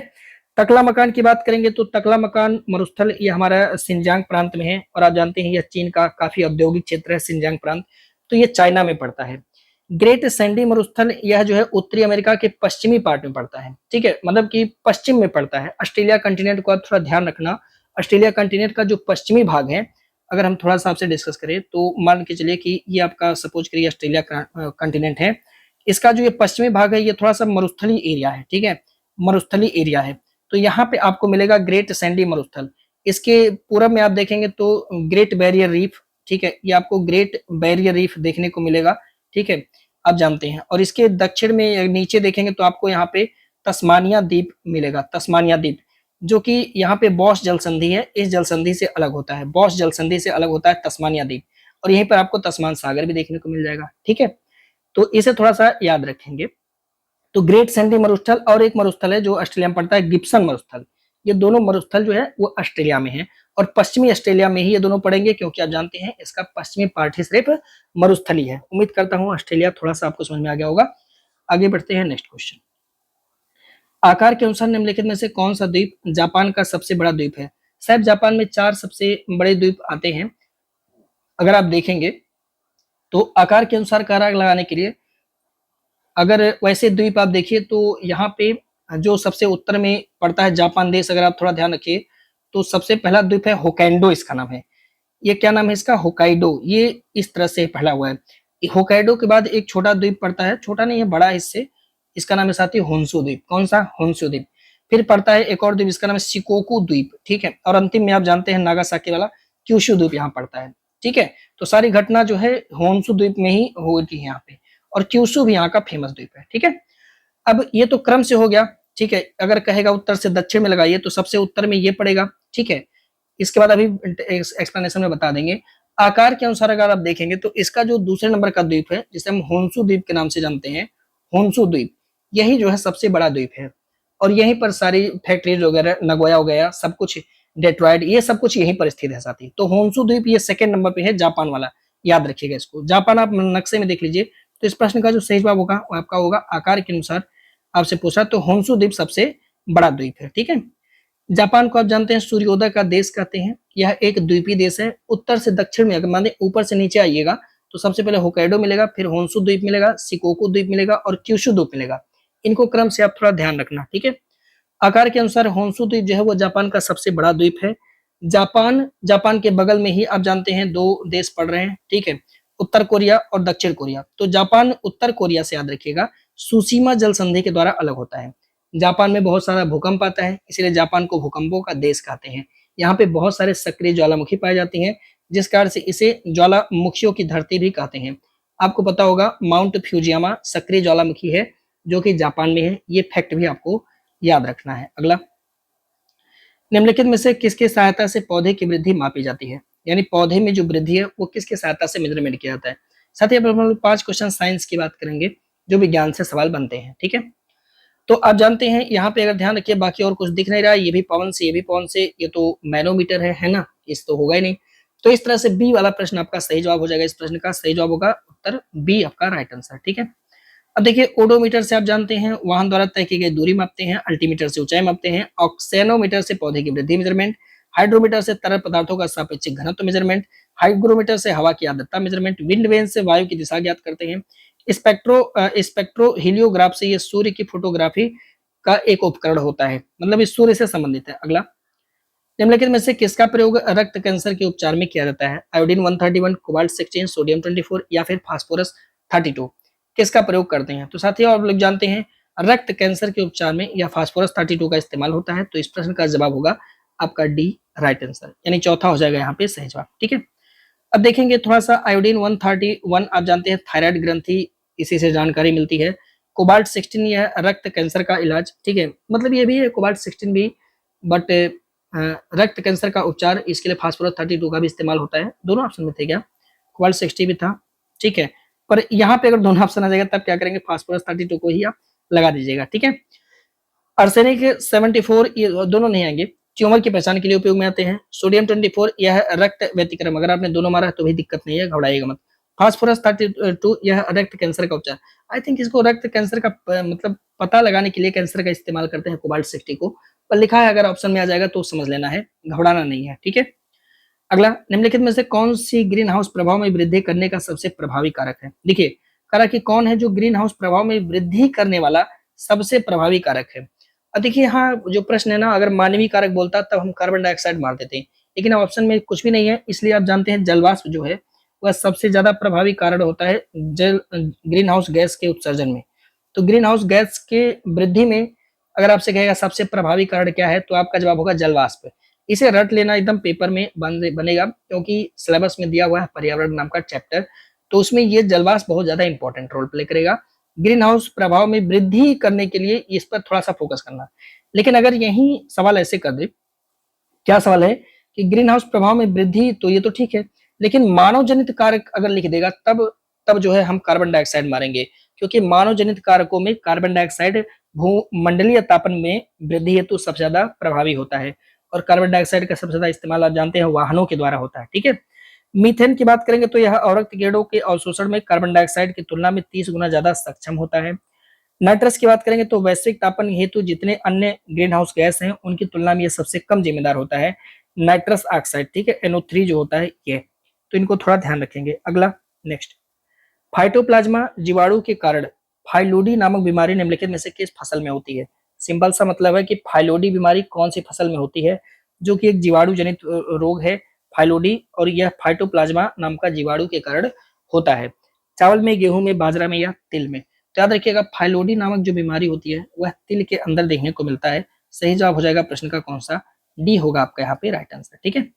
टकला मकान की बात करेंगे तो टकला मकान मरुस्थल ये हमारा सिंजांग प्रांत में है, और आप जानते हैं यह चीन का काफी औद्योगिक क्षेत्र है सिंजांग प्रांत, तो ये चाइना में पड़ता है। ग्रेट सैंडी मरुस्थल यह जो है उत्तरी अमेरिका के पश्चिमी पार्ट में पड़ता है। ठीक है, मतलब कि पश्चिम में पड़ता है। ऑस्ट्रेलिया कंटिनेंट को आप थोड़ा ध्यान रखना, ऑस्ट्रेलिया कंटिनेंट का जो पश्चिमी भाग है, अगर हम थोड़ा सा आपसे डिस्कस करें तो मान के चलिए कि ये आपका सपोज करिए ऑस्ट्रेलिया कंटिनेंट है। इसका जो ये पश्चिमी भाग है ये थोड़ा सा मरुस्थली एरिया है। ठीक है, मरुस्थली एरिया है। तो यहाँ पे आपको मिलेगा ग्रेट सैंडी मरुस्थल। इसके पूरब में आप देखेंगे तो ग्रेट बैरियर रीफ। ठीक है, ये आपको ग्रेट बैरियर रीफ देखने को मिलेगा। ठीक है, आप जानते हैं। और इसके दक्षिण में नीचे देखेंगे तो आपको यहाँ पे तस्मानिया द्वीप मिलेगा, तस्मानिया द्वीप, जो कि यहाँ पे बॉस जल संधि है, इस जल संधि से अलग होता है, बॉस जल संधि से अलग होता है तस्मानिया द्वीप। और यहीं पर आपको तस्मान सागर भी देखने को मिल जाएगा। ठीक है, तो इसे थोड़ा सा याद रखेंगे। तो ग्रेट सैंडी मरुस्थल और एक मरुस्थल है जो ऑस्ट्रेलिया में पड़ता है, गिब्सन मरुस्थल। ये दोनों मरुस्थल जो है वो ऑस्ट्रेलिया में है, और पश्चिमी ऑस्ट्रेलिया में ही ये दोनों पड़ेंगे, क्योंकि आप जानते हैं इसका पश्चिमी पार्ट ही सिर्फ मरुस्थल ही है। उम्मीद करता हूं ऑस्ट्रेलिया थोड़ा सा आपको समझ में आ गया होगा। आगे बढ़ते हैं नेक्स्ट क्वेश्चन। आकार के अनुसार निम्नलिखित में से कौन सा द्वीप जापान का सबसे बड़ा द्वीप है? शायद जापान में 4 सबसे बड़े द्वीप आते हैं। अगर आप देखेंगे तो आकार के अनुसार कारक लगाने के लिए, अगर वैसे द्वीप आप देखिए तो यहाँ पे जो सबसे उत्तर में पड़ता है जापान देश, अगर आप थोड़ा ध्यान रखिए तो सबसे पहला द्वीप है होकाइडो, इसका नाम है। ये क्या नाम है इसका? होकाइडो। ये इस तरह से फैला हुआ है। होकाइडो के बाद एक छोटा द्वीप पड़ता है, छोटा नहीं है बड़ा इससे, इसका नाम है साथी होन्शु द्वीप। कौन सा? होन्शु द्वीप। फिर पड़ता है एक और द्वीप, इसका नाम है शिकोकू द्वीप। ठीक है, और अंतिम में आप जानते हैं नागासाकी वाला क्यूशु द्वीप यहाँ पड़ता है। ठीक है, तो सारी घटना जो है होन्शु द्वीप में ही होती है यहाँ पे, और क्यूशु भी यहाँ का फेमस द्वीप है। ठीक है, अब ये तो क्रम से हो गया। ठीक है, अगर कहेगा उत्तर से दक्षिण में लगाइए तो सबसे उत्तर में ये पड़ेगा। ठीक है, इसके बाद अभी एक्सप्लेनेशन में बता देंगे। आकार के अनुसार अगर आप देखेंगे तो इसका जो दूसरे नंबर का द्वीप है, जिसे हम होन्शु द्वीप के नाम से जानते हैं, होन्शु द्वीप, यही जो है सबसे बड़ा द्वीप है। और यहीं पर सारी फैक्ट्रीज वगैरह, नगोया वगैरह सब कुछ, डेट्रॉइट, ये सब कुछ यहीं पर स्थित है साथी। तो होन्शु द्वीप ये सेकंड नंबर पे है, जापान वाला, याद रखिएगा इसको। जापान आप नक्शे में देख लीजिए। तो इस प्रश्न का जो सही जवाब होगा वो आपका होगा आकार के अनुसार आपसे पूछा तो होन्शु द्वीप सबसे बड़ा द्वीप है, ठीक है। जापान को आप जानते हैं सूर्योदय का देश कहते हैं। यह एक द्वीपीय देश है। उत्तर से दक्षिण में अगर माने ऊपर से नीचे आइएगा तो सबसे पहले होक्काइडो मिलेगा, फिर होन्शु द्वीप मिलेगा, शिकोकू द्वीप मिलेगा और क्यूशु द्वीप मिलेगा। इनको क्रम से आप थोड़ा ध्यान रखना, ठीक है। आकार के अनुसार होन्शु द्वीप जो है वो जापान का सबसे बड़ा द्वीप है। जापान के बगल में ही आप जानते हैं दो देश पड़ रहे हैं, ठीक है, उत्तर कोरिया और दक्षिण कोरिया। तो जापान उत्तर कोरिया से, याद रखिएगा, सुशीमा जल संधि के द्वारा अलग होता है। जापान में बहुत सारा भूकंप आता है, इसलिए जापान को भूकंपों का देश कहते हैं। यहाँ पे बहुत सारे सक्रिय ज्वालामुखी पाए जाती हैं, जिस कारण से इसे ज्वालामुखियों की धरती भी कहते हैं। आपको पता होगा माउंट फ्यूजियामा सक्रिय ज्वालामुखी है जो कि जापान में है। ये फैक्ट भी आपको याद रखना है। अगला, निम्नलिखित में से किसकी सहायता से पौधे की वृद्धि मापी जाती है? यानी पौधे में जो वृद्धि है वो किसकी सहायता से मेजरमेंट किया जाता है? साथ ही हम लोग 5 क्वेश्चन साइंस की बात करेंगे जो विज्ञान से सवाल बनते हैं, ठीक है। तो आप जानते हैं यहाँ पे अगर ध्यान रखिए, बाकी और कुछ दिख नहीं रहा है, ये भी पवन से, ये भी पवन से, ये तो मैनोमीटर है ना, इस तो होगा ही नहीं। तो इस तरह से बी वाला प्रश्न आपका सही जवाब हो जाएगा। इस प्रश्न का सही जवाब होगा उत्तर बी, आपका राइट आंसर, ठीक है। अब देखिए, ओडोमीटर से आप जानते हैं वाहन द्वारा तय की गई दूरी मापते हैं, अल्टीमीटर से ऊंचाई मापते हैं, ऑक्सेनोमीटर से पौधे की वृद्धि मेजरमेंट, हाइड्रोमीटर से तरल पदार्थों का सापेक्षिक घनत्व मेजरमेंट, हाइग्रोमीटर से हवा की आर्द्रता मेजरमेंट, विंड वेन से वायु की दिशा ज्ञात करते हैं, स्पेक्ट्रो हीलियोग्राफ से ये सूर्य की फोटोग्राफी का एक उपकरण होता है, मतलब इस सूर्य से संबंधित है। अगला, निम्नलिखित में से किसका प्रयोग रक्त कैंसर के उपचार में किया जाता है? आयोडीन 131, कोबाल्ट 16, सोडियम 24 या फिर फास्फोरस 32, किसका प्रयोग करते हैं? तो साथियों, आप लोग जानते हैं रक्त कैंसर के उपचार में या फास्फोरस 32 का इस्तेमाल होता है। तो इस प्रश्न का जवाब होगा आपका डी, राइट आंसर, यानी चौथा हो जाएगा यहाँ पे सही जवाब, ठीक है। अब देखेंगे थोड़ा सा, आयोडीन 131 आप जानते हैं थायराइड ग्रंथि, इसी से जानकारी मिलती है। कोबाल्ट 16 यह रक्त कैंसर का इलाज, ठीक है, मतलब ये भी है कोबाल्ट 16 भी, बट रक्त कैंसर का उपचार इसके लिए फास्फोरस 32 का भी इस्तेमाल होता है। दोनों ऑप्शन में थे क्या? कोबाल्ट 60 भी था, ठीक है, पर यहाँ पे अगर दोनों ऑप्शन आ जाएगा तब क्या करेंगे, फास्फोरस 32 को ही आप लगा दीजिएगा, ठीक है। आर्सेनिक 74 ये दोनों नहीं आएंगे, ट्यूमर की पहचान के लिए उपयोग में आते हैं। सोडियम 24 यह रक्त व्यतिक्रम, अगर आपने दोनों मारा तो भी दिक्कत नहीं है, घबराइएगा मत। फास्फोरस 32 यह रक्त कैंसर का उपचार। आई थिंक इसको रक्त कैंसर का मतलब पता लगाने के लिए कैंसर का इस्तेमाल करते हैं कोबाल्ट 60 को, पर लिखा है, अगर ऑप्शन में आ जाएगा तो समझ लेना है, घबराना नहीं है, ठीक है। अगला, निम्नलिखित में से कौन सी ग्रीन हाउस प्रभाव में वृद्धि करने का सबसे प्रभावी कारक है? देखिए, कारक कि कौन है जो ग्रीन हाउस प्रभाव में वृद्धि करने वाला सबसे प्रभावी कारक है। अब देखिए, यहाँ जो प्रश्न है ना, अगर मानवीय कारक बोलता तब हम कार्बन डाइऑक्साइड मार देते, लेकिन ऑप्शन में कुछ भी नहीं है, इसलिए आप जानते हैं जलवाष्प जो है वह सबसे ज्यादा प्रभावी कारण होता है ग्रीन हाउस गैस के उत्सर्जन में। तो ग्रीन हाउस गैस के वृद्धि में अगर आपसे कहेगा सबसे प्रभावी कारण क्या है, तो आपका जवाब होगा जलवाष्प। इसे रट लेना, एकदम पेपर में बनेगा, क्योंकि सिलेबस में दिया हुआ है पर्यावरण नाम का चैप्टर, तो उसमें ये जलवाष्प बहुत ज्यादा इंपॉर्टेंट रोल प्ले करेगा। ग्रीन हाउस प्रभाव में वृद्धि करने के लिए इस पर थोड़ा सा फोकस करना। लेकिन अगर यही सवाल ऐसे कर दे, क्या सवाल है कि ग्रीन हाउस प्रभाव में वृद्धि, तो ये तो ठीक है, लेकिन मानव जनित कारक अगर लिख देगा तब जो है हम कार्बन डाइऑक्साइड मारेंगे, क्योंकि मानव जनित कारकों में कार्बन डाइऑक्साइड भूमंडलीय तापन में वृद्धि हेतु सबसे ज्यादा प्रभावी होता है, और कार्बन डाइऑक्साइड का सबसे ज्यादा इस्तेमाल आप जानते हैं वाहनों के द्वारा होता है, ठीक है। मीथेन की बात करेंगे तो यह अवरक्त गैसों के अवशोषण में कार्बन डाइऑक्साइड की तुलना में 30 गुना ज्यादा सक्षम होता है। नाइट्रस की बात करेंगे तो वैश्विक तापन हेतु जितने अन्य ग्रीन हाउस गैस हैं उनकी तुलना में यह सबसे कम जिम्मेदार होता है, नाइट्रस ऑक्साइड, ठीक है, NO3 जो होता है ये, तो इनको थोड़ा ध्यान रखेंगे। अगला, नेक्स्ट, फाइटोप्लाज्मा जीवाणु के कारण फाइलोडी नामक बीमारी निम्नलिखित में से किस फसल में होती है? सिंपल सा मतलब है कि फाइलोडी बीमारी कौन सी फसल में होती है, जो कि एक जीवाणु जनित रोग है फाइलोडी, और यह फाइटोप्लाज्मा नाम का जीवाणु के कारण होता है। चावल में, गेहूं में, बाजरा में या तिल में? तो याद रखिएगा, फाइलोडी नामक जो बीमारी होती है वह तिल के अंदर देखने को मिलता है। सही जवाब हो जाएगा प्रश्न का कौन सा? डी होगा आपका यहाँ पे राइट आंसर, ठीक है।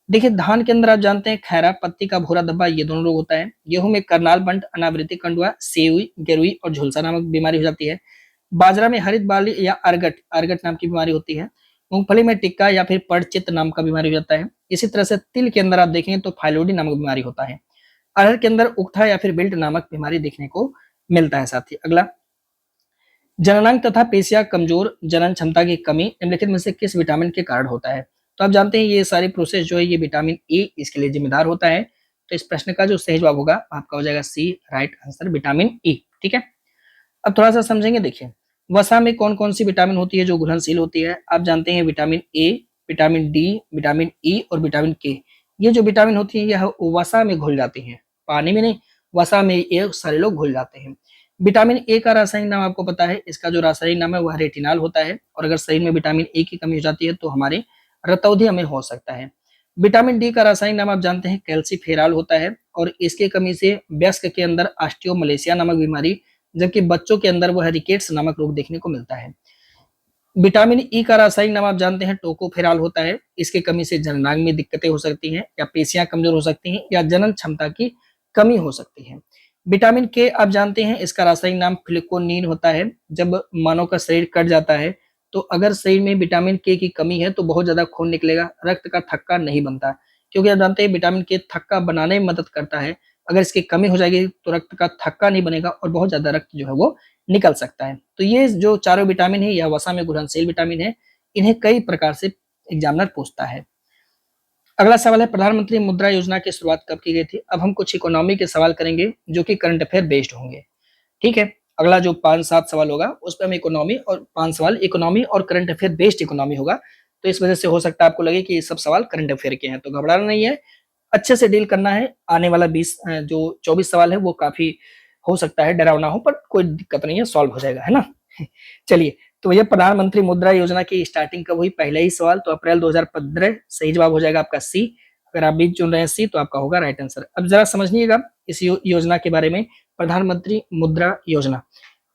देखिए, धान के अंदर आप जानते हैं खैरा, पत्ती का भूरा धब्बा, ये दोनों रोग होता है। गेहूं में करनाल बंट, अनावृति कंडुआ, सेवी, गेरुई और झुलसा नामक बीमारी हो जाती है। बाजरा में हरित बाली या अर्गट नाम की बीमारी होती है। मूंगफली में टिक्का या फिर पड़चित नाम का बीमारी हो जाता है। इसी तरह से तिल के अंदर आप देखेंगे तो फाइलोडी नामक बीमारी होता है। अरहर के अंदर उकठा या फिर बिल्ट नामक बीमारी देखने को मिलता है। साथ ही अगला, जननांग तथा पेशियां कमजोर, जनन क्षमता की कमी निम्नलिखित में से किस विटामिन के कारण होता है? तो आप जानते हैं ये सारी प्रोसेस जो है ये विटामिन ए इसके लिए जिम्मेदार होता है। तो इस प्रश्न का जो सही जवाब होगा आपका हो जाएगा सी, राइट आंसर विटामिन ए। ठीक है, अब थोड़ा सा समझेंगे। देखिए, वसा में कौन कौन सी विटामिन होती है जो घुलनशील होती है? आप जानते हैं vitamin A, vitamin D, vitamin E और विटामिन के। ये जो विटामिन होती है यह वसा में घुल जाती है, पानी में नहीं, वसा में ये सारे लोग घुल जाते हैं। विटामिन ए का रासायनिक नाम आपको पता है, इसका जो रासायनिक नाम है वह रेटिनॉल होता है। और अगर शरीर में विटामिन ए की कमी हो जाती है तो हमारे रतौंधी हमें हो सकता है। विटामिन डी का रासायनिक नाम आप जानते हैं कैल्सीफेरॉल होता है। और इसकी कमी से वयस्क के अंदर ऑस्टियोमलेशिया नामक बीमारी, जबकि बच्चों के अंदर वह रिकेट्स नामक रोग देखने को मिलता है। विटामिन ई का रासायनिक नाम आप जानते हैं टोकोफेरॉल होता है। इसकी कमी से जननांग में दिक्कतें हो सकती हैं, या पेशियां कमजोर हो सकती हैं, या जनन क्षमता की कमी हो सकती है। विटामिन के आप जानते हैं इसका रासायनिक नाम फ्लिकोनिन होता है। जब मानव का शरीर कट जाता है तो अगर शरीर में विटामिन के की कमी है तो बहुत ज्यादा खून निकलेगा, रक्त का थक्का नहीं बनता, क्योंकि आप जानते हैं विटामिन के थक्का बनाने में मदद करता है। अगर इसकी कमी हो जाएगी तो रक्त का थक्का नहीं बनेगा और बहुत ज्यादा रक्त जो है वो निकल सकता है। तो ये जो चारों विटामिन है यह वसा में घुलनशील विटामिन है। इन्हें कई प्रकार से एग्जामिनर पूछता है। अगला सवाल है, प्रधानमंत्री मुद्रा योजना की शुरुआत कब की गई थी? अब हम कुछ इकोनॉमी के सवाल करेंगे जो कि करंट अफेयर बेस्ड होंगे। ठीक है, अगला जो 5-7 सवाल होगा उस पर हम इकोनॉमी, और 5 सवाल इकोनॉमी और करंट अफेयर बेस्ड इकोनॉमी होगा। तो इस वजह से हो सकता है आपको लगे कि ये सब सवाल करंट अफेयर के हैं, तो घबराना नहीं है, अच्छे से डील करना है। आने वाला 24 सवाल है वो काफी हो सकता है डरावना हो, पर कोई दिक्कत नहीं है, सॉल्व हो जाएगा, है ना। चलिए, तो ये प्रधानमंत्री मुद्रा योजना की स्टार्टिंग कब हुई? पहले ही सवाल, तो अप्रैल 2015। सही जवाब हो जाएगा आपका सी। अगर आप भी चुन रहे हैं सी तो आपका होगा राइट आंसर। अब जरा समझिएगा इस योजना के बारे में, प्रधानमंत्री मुद्रा योजना।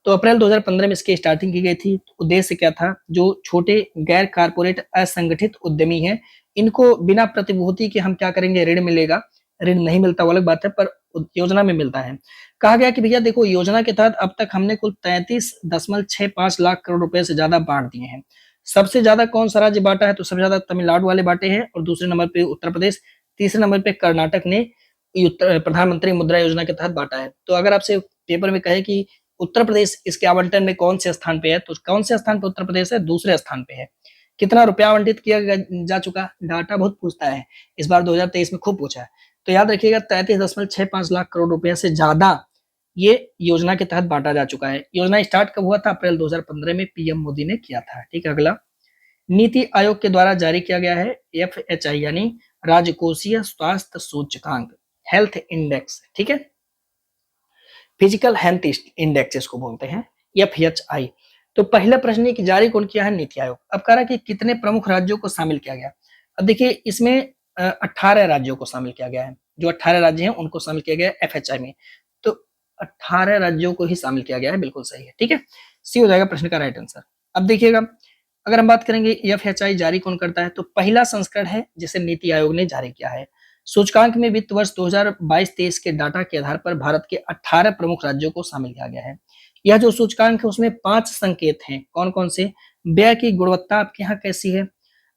तो अप्रैल 2015 में इसकी स्टार्टिंग की गई थी। उद्देश्य क्या था? जो छोटे गैर कारपोरेट असंगठित उद्यमी हैं, इनको बिना प्रतिभूति के हम क्या करेंगे, ऋण मिलेगा। ऋण नहीं मिलता वो अलग बात है, पर योजना में मिलता है। कहा गया कि भैया देखो, योजना के तहत अब तक हमने कुल 33.65 लाख करोड़ रुपए से ज्यादा बांट दिए हैं। सबसे ज्यादा कौन सा राज्य बांटा है? तो सबसे ज्यादा तमिलनाडु वाले बांटे हैं, और दूसरे नंबर पे उत्तर प्रदेश, तीसरे नंबर पे कर्नाटक ने प्रधानमंत्री मुद्रा योजना के तहत बांटा है। तो अगर आपसे पेपर में कहे कि उत्तर प्रदेश इसके आवंटन में कौन से स्थान पे है, तो कौन से स्थान पे उत्तर प्रदेश है? दूसरे स्थान पे है। कितना रुपया आवंटित किया जा चुका? डाटा बहुत पूछता है, इस बार 2023 में खूब पूछा है। तो याद रखिएगा 33.65 लाख करोड़ रुपए से ज्यादा ये योजना के तहत बांटा जा चुका है। योजना स्टार्ट कब हुआ था? अप्रैल 2015 में पीएम मोदी ने किया था। ठीक है, अगला, नीति आयोग के द्वारा जारी किया गया है FHI यानी राजकोषीय स्वास्थ्य सूचकांक, हेल्थ इंडेक्स। ठीक है, फिजिकल हेल्थ इंडेक्स इसको बोलते हैं, FHI। तो पहला प्रश्न कि जारी कौन किया है? नीति आयोग। अब कह रहा है कि कितने प्रमुख राज्यों को शामिल किया गया। अब देखिए, इसमें 18 राज्यों को शामिल किया गया है। जो 18 राज्य हैं उनको शामिल किया गया है FHI में। तो 18 राज्यों को ही शामिल किया गया है, बिल्कुल सही है। ठीक है, सी हो जाएगा प्रश्न का राइट आंसर। अब देखिएगा, अगर हम बात करेंगे FHI जारी कौन करता है, तो पहला संस्करण है जिसे नीति आयोग ने जारी किया है। सूचकांक में वित्त वर्ष 2022-23 के डाटा के आधार पर भारत के 18 प्रमुख राज्यों को शामिल किया गया है। यह जो सूचकांक है उसमें 5 संकेत हैं। कौन कौन से? व्यय की गुणवत्ता आपके यहाँ कैसी है,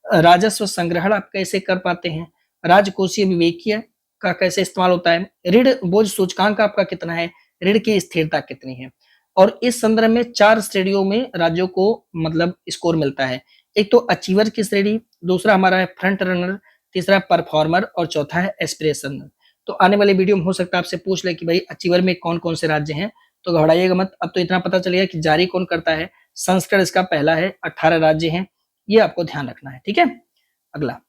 राजस्व संग्रहण आप कैसे कर पाते हैं, राजकोषीय विवेकीय का कैसे इस्तेमाल होता है, ऋण बोझ सूचकांक आपका कितना है, ऋण की स्थिरता कितनी है। और इस संदर्भ में 4 श्रेणियों में राज्यों को मतलब स्कोर मिलता है। एक तो अचीवर की श्रेणी, दूसरा हमारा है फ्रंट रनर, तीसरा परफॉर्मर, और चौथा है एस्पिरेशन। तो आने वाले वीडियो में हो सकता है आपसे पूछ ले कि भाई अचीवर में कौन कौन से राज्य हैं, तो घबराइएगा मत। अब तो इतना पता चलेगा कि जारी कौन करता है। संस्करण इसका पहला है, 18 राज्य हैं, ये आपको ध्यान रखना है। ठीक है, अगला,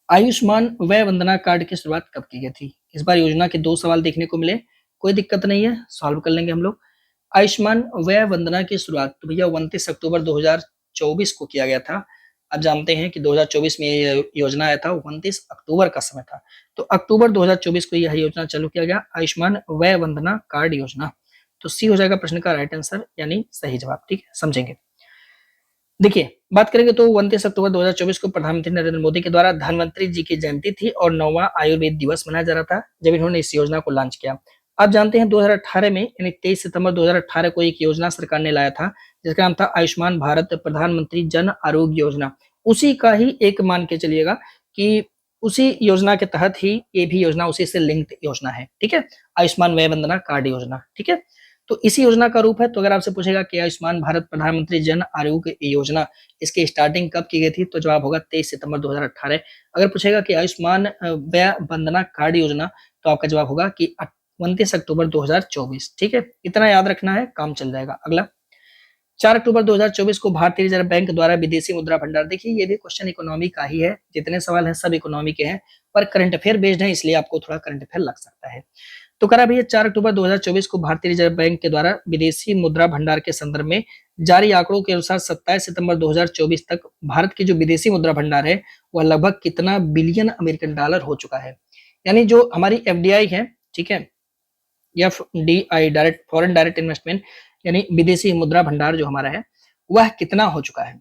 आयुष्मान वय वंदना कार्ड की शुरुआत कब की गई थी? इस बार योजना के 2 सवाल देखने को मिले, कोई दिक्कत नहीं है, सॉल्व कर लेंगे हम लोग। आयुष्मान वय वंदना की शुरुआत तो भैया 29 अक्टूबर 2024 को किया गया था। आप जानते हैं कि 2024 में ये योजना आया था, 29 अक्टूबर का समय था। तो अक्टूबर 2024 को यह योजना चालू किया गया, आयुष्मान वय वंदना कार्ड योजना। तो सी हो जाएगा प्रश्न का राइट आंसर, यानी सही जवाब। ठीक है, समझेंगे। देखिए, बात करेंगे तो 29 अक्टूबर 2024 को प्रधानमंत्री नरेंद्र मोदी के द्वारा धन्वंतरी जी की जयंती थी और 9वां आयुर्वेद दिवस मनाया जा रहा था जब इन्होंने इस योजना को लॉन्च किया। आप जानते हैं 2018 में यानी 23 सितंबर 2018 को एक योजना सरकार ने लाया था जिसका नाम था आयुष्मान भारत प्रधानमंत्री जन आरोग्य योजना। उसी का ही एक मान के चलिएगा कि उसी योजना के तहत ही ये भी योजना उसी से लिंक्ड योजना है, ठीक है, आयुष्मान वय वंदना कार्ड योजना, ठीक है। तो इसी योजना का रूप है। तो अगर आपसे पूछेगा कि आयुष्मान भारत प्रधानमंत्री जन आरोग्य योजना इसकी स्टार्टिंग कब की गई थी, तो जवाब होगा 23 सितंबर 2018। अगर पूछेगा कि आयुष्मान वय वंदना कार्ड योजना, तो आपका जवाब होगा कि 29 अक्टूबर 2024, ठीक है। इतना याद रखना है, काम चल जाएगा। अगला 4 अक्टूबर 2024 को भारतीय रिजर्व बैंक द्वारा विदेशी मुद्रा भंडार, देखिए ये भी क्वेश्चन इकोनॉमी का ही है, जितने सवाल हैं सब इकोनॉमी के हैं, पर करंट अफेयर बेस्ड है, इसलिए आपको थोड़ा करंट अफेयर लग सकता है। तो करा भैया 4 अक्टूबर 2024 को भारतीय रिजर्व बैंक के द्वारा विदेशी मुद्रा भंडार के संदर्भ में जारी आंकड़ों के अनुसार 27 सितंबर 2024 तक भारत की जो विदेशी मुद्रा भंडार है वह लगभग कितना बिलियन अमेरिकन डॉलर हो चुका है। यानी जो हमारी एफडीआई है, ठीक है, FDI direct foreign direct investment, यानी विदेशी मुद्रा भंडार जो हमारा है वह कितना हो चुका है,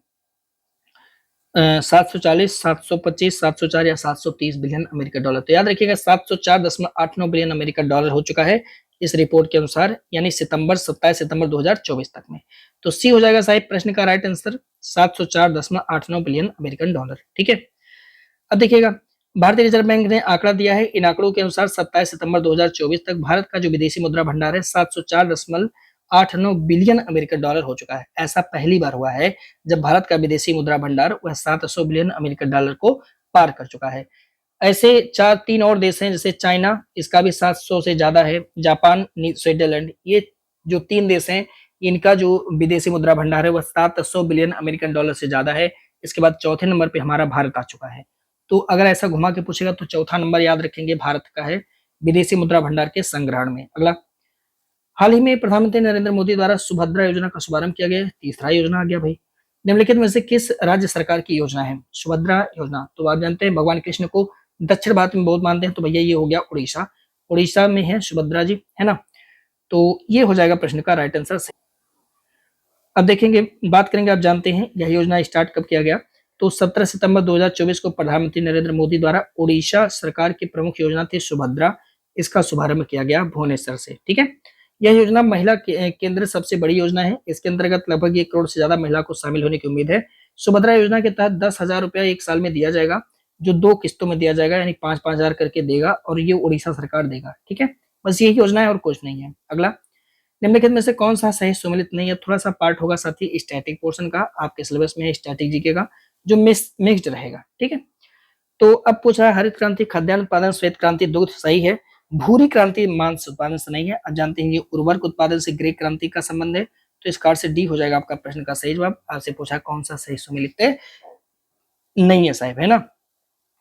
740, 725, 704 या 730 बिलियन अमेरिकन डॉलर। तो याद रखिएगा 704.89 बिलियन अमेरिकन डॉलर हो चुका है इस रिपोर्ट के अनुसार, यानी 27 सितंबर 2024 तक में। तो सी हो जाएगा साहिब प्रश्न का right answer 704.89 billion American dollar, ठीक है। अब देखिएगा भारतीय रिजर्व बैंक ने आंकड़ा दिया है, इन आंकड़ों के अनुसार 27 सितंबर 2024 तक भारत का जो विदेशी मुद्रा भंडार है 704.89 बिलियन अमेरिकन डॉलर हो चुका है। ऐसा पहली बार हुआ है जब भारत का विदेशी मुद्रा भंडार वह 700 बिलियन अमेरिकन डॉलर को पार कर चुका है। ऐसे 3 और देश हैं, जैसे चाइना, इसका भी 700 से ज्यादा है, जापान, स्विट्जरलैंड, ये जो 3 देश हैं इनका जो विदेशी मुद्रा भंडार है वह 700 बिलियन अमेरिकन डॉलर से ज्यादा है। इसके बाद चौथे नंबर पे हमारा भारत आ चुका है। तो अगर ऐसा घुमा के पूछेगा तो चौथा नंबर याद रखेंगे भारत का है विदेशी मुद्रा भंडार के संग्रहण में। अगला, हाल ही में प्रधानमंत्री नरेंद्र मोदी द्वारा सुभद्रा योजना का शुभारंभ किया गया है, तीसरा योजना आ गया भाई। निम्नलिखित में से किस राज्य सरकार की योजना है सुभद्रा योजना? तो आप जानते हैं भगवान कृष्ण को दक्षिण भारत में बहुत मानते हैं, तो भैया ये हो गया उड़ीसा, उड़ीसा में है सुभद्रा जी, है ना। तो ये हो जाएगा प्रश्न का राइट आंसर। अब देखेंगे, बात करेंगे, आप जानते हैं यह योजना स्टार्ट कब किया गया, तो 17 सितंबर 2024 को प्रधानमंत्री नरेंद्र मोदी द्वारा उड़ीसा सरकार की प्रमुख योजना थी सुभद्रा, इसका शुभारंभ किया गया भुवनेश्वर से, ठीक है। यह योजना महिला केंद्र सबसे बड़ी योजना है, इसके अंतर्गत लगभग 1 करोड़ से ज्यादा महिला को शामिल होने की उम्मीद है। सुभद्रा योजना के तहत 10,000 रुपया 1 साल में दिया जाएगा, जो 2 किस्तों में दिया जाएगा, यानी 5-5 हजार करके देगा, और ये उड़ीसा सरकार देगा, ठीक है। बस यही योजना है और कुछ नहीं है। अगला, निम्नलिखित में से कौन सा सही सम्मिलित नहीं है? थोड़ा सा पार्ट होगा साथी स्टैटिक पोर्शन का, आपके सिलेबस में है स्टैटिक जीके का, जो मिक्स्ड रहेगा, ठीक है। तो अब पूछ रहा है हरित क्रांति खाद्यान्न उत्पादन, श्वेत क्रांति दुग्ध, सही है। भूरी क्रांति मांस उत्पादन से नहीं है। अब जानते हैं ये उर्वरक उत्पादन से ग्रे क्रांति का संबंध है, तो इस कार्ड से डी हो जाएगा आपका प्रश्न का सही जवाब। आपसे पूछा कौन सा सही सम्मिलित नहीं है साहब, है ना।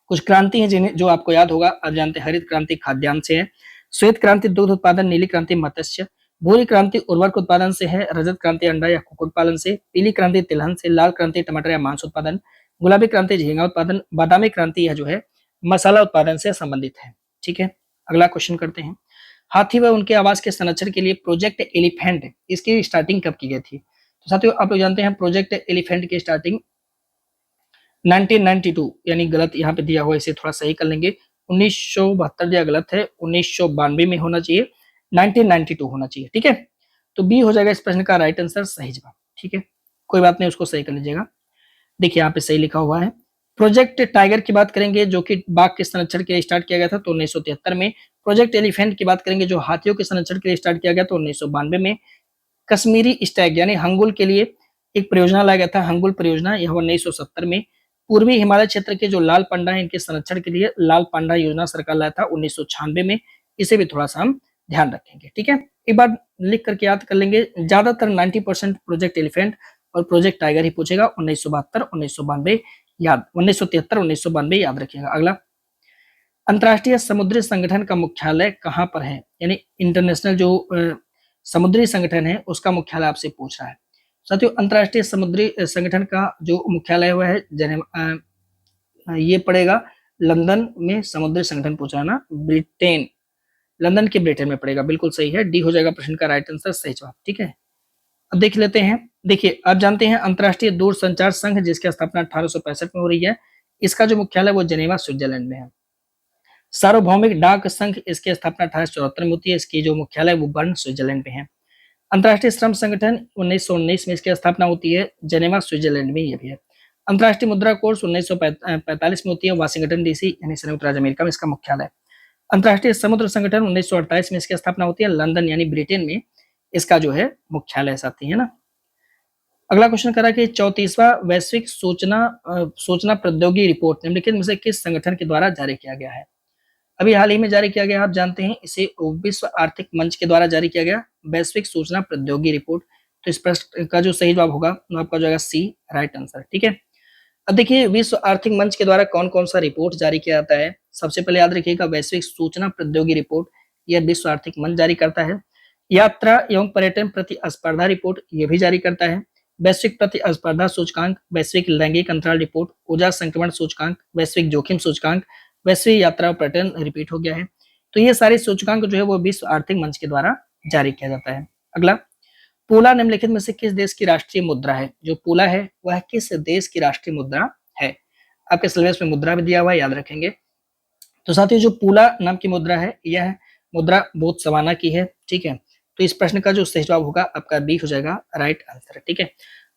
कुछ क्रांति है जिन्हें जो आपको याद होगा। आप जानते हैं हरित क्रांति खाद्यान्न से है, श्वेत क्रांति दुग्ध उत्पादन, नीली क्रांति मत्स्य, भूरी क्रांति उर्वरक उत्पादन से है, रजत क्रांति अंडा या कुक्कुट पालन से, पीली क्रांति तिलहन से, लाल क्रांति टमाटर या मांस उत्पादन, गुलाबी क्रांति झींगा उत्पादन, बादामी क्रांति यह जो है मसाला उत्पादन से संबंधित है, ठीक है। अगला क्वेश्चन करते हैं, हाथी व उनके आवास के संरक्षण के लिए प्रोजेक्ट एलिफेंट, इसकी स्टार्टिंग कब की गई थी? तो साथियों आप लोग जानते हैं प्रोजेक्ट एलिफेंट की स्टार्टिंग 1992, यानी गलत यहाँ पे दिया हुआ, इसे थोड़ा सही कर लेंगे, 1972 दिया गलत है, 1992 में होना चाहिए, 1992 होना चाहिए, ठीक है। तो बी हो जाएगा इस प्रश्न का राइट आंसर, सही जवाब, ठीक है। कोई बात नहीं, उसको सही कर लीजिएगा। देखिए यहाँ पे सही लिखा हुआ है। प्रोजेक्ट टाइगर की बात करेंगे जो कि बाघ के संरक्षण के लिए स्टार्ट किया गया था, तो 1973 में। प्रोजेक्ट एलिफेंट की बात करेंगे जो हाथियों के संरक्षण के लिए स्टार्ट किया गया, तो 1992 में। कश्मीरी स्टैग यानी हंगुल के लिए एक परियोजना लाया गया था, हंगुल परियोजना, यह 1970 में। पूर्वी हिमालय क्षेत्र के जो लाल पांडा है इनके संरक्षण के लिए लाल पांडा योजना सरकार लाया था 1996 में। इसे भी थोड़ा सा हम ध्यान रखेंगे, ठीक है। एक बार लिख करके याद कर लेंगे, ज्यादातर 90% प्रोजेक्ट एलिफेंट और प्रोजेक्ट टाइगर ही पूछेगा। 1972, 1992 याद, 1973, 1992 याद रखिएगा। अगला, अंतरराष्ट्रीय समुद्री संगठन का मुख्यालय कहाँ पर है? यानी इंटरनेशनल जो समुद्री संगठन है उसका मुख्यालय आपसे पूछ रहा है। साथियों अंतरराष्ट्रीय समुद्री संगठन का जो मुख्यालय हुआ है ये पड़ेगा लंदन में। समुद्री संगठन पूछा है ना, ब्रिटेन, लंदन के ब्रिटेन में पड़ेगा, बिल्कुल सही है, डी हो जाएगा प्रश्न का राइट आंसर, सही जवाब, ठीक है। अब देख लेते हैं, देखिए आप जानते हैं अंतरराष्ट्रीय दूरसंचार संघ जिसकी स्थापना 1865 में हो रही है, इसका जो मुख्यालय वो जेनेवा स्विट्जरलैंड में है। सार्वभौमिक डाक संघ, इसकी स्थापना 1874 में होती है, इसकी जो मुख्यालय वो बर्न स्विट्जरलैंड में है। अंतर्राष्ट्रीय श्रम संगठन 1919 में इसकी स्थापना होती है, जेनेवा स्विट्जरलैंड में ये भी है। अंतर्राष्ट्रीय मुद्रा कोष 1945 में होती है, वाशिंगटन डीसी यानी संयुक्त राज्य अमेरिका में इसका मुख्यालय। अंतर्राष्ट्रीय समुद्र संगठन 1948 में इसकी स्थापना होती है, लंदन यानी ब्रिटेन में इसका जो है मुख्यालय साथी है ना। अगला क्वेश्चन करा कि 34वां वैश्विक सूचना प्रौद्योगिकी रिपोर्ट निम्नलिखित में से किस संगठन के द्वारा जारी किया गया है? अभी हाल ही में जारी किया गया, आप जानते हैं इसे विश्व आर्थिक मंच के द्वारा जारी किया गया वैश्विक सूचना प्रौद्योगिकी रिपोर्ट। तो इस प्रश्न का जो सही जवाब होगा वो आपका जो है सी, राइट आंसर। ठीक है, अब देखिए विश्व आर्थिक मंच के द्वारा कौन कौन सा रिपोर्ट जारी किया जाता है। सबसे पहले याद रखिएगा वैश्विक सूचना प्रौद्योगिकी रिपोर्ट, यह विश्व आर्थिक मंच जारी करता है। यात्रा एवं पर्यटन प्रतिस्पर्धा रिपोर्ट ये भी जारी करता है। वैश्विक प्रतिस्पर्धा सूचकांक, वैश्विक लैंगिक अंतराल रिपोर्ट, ऊर्जा संक्रमण सूचकांक, वैश्विक जोखिम सूचकांक, वैश्विक यात्रा पर्यटन रिपीट हो गया है। तो ये सारे सूचकांक जो है वो विश्व आर्थिक मंच के द्वारा जारी किया जाता है। अगला, पूला निम्नलिखित में से किस देश की राष्ट्रीय मुद्रा है? जो पूला है वह किस देश की राष्ट्रीय मुद्रा है? आपके सिलेबस में मुद्रा भी दिया हुआ है, याद रखेंगे। तो साथियों जो पूला नाम की मुद्रा है यह मुद्रा बोत्सवाना की है। ठीक है, तो इस प्रश्न का जो सही जवाब होगा आपका बी हो जाएगा, राइट आंसर। ठीक है,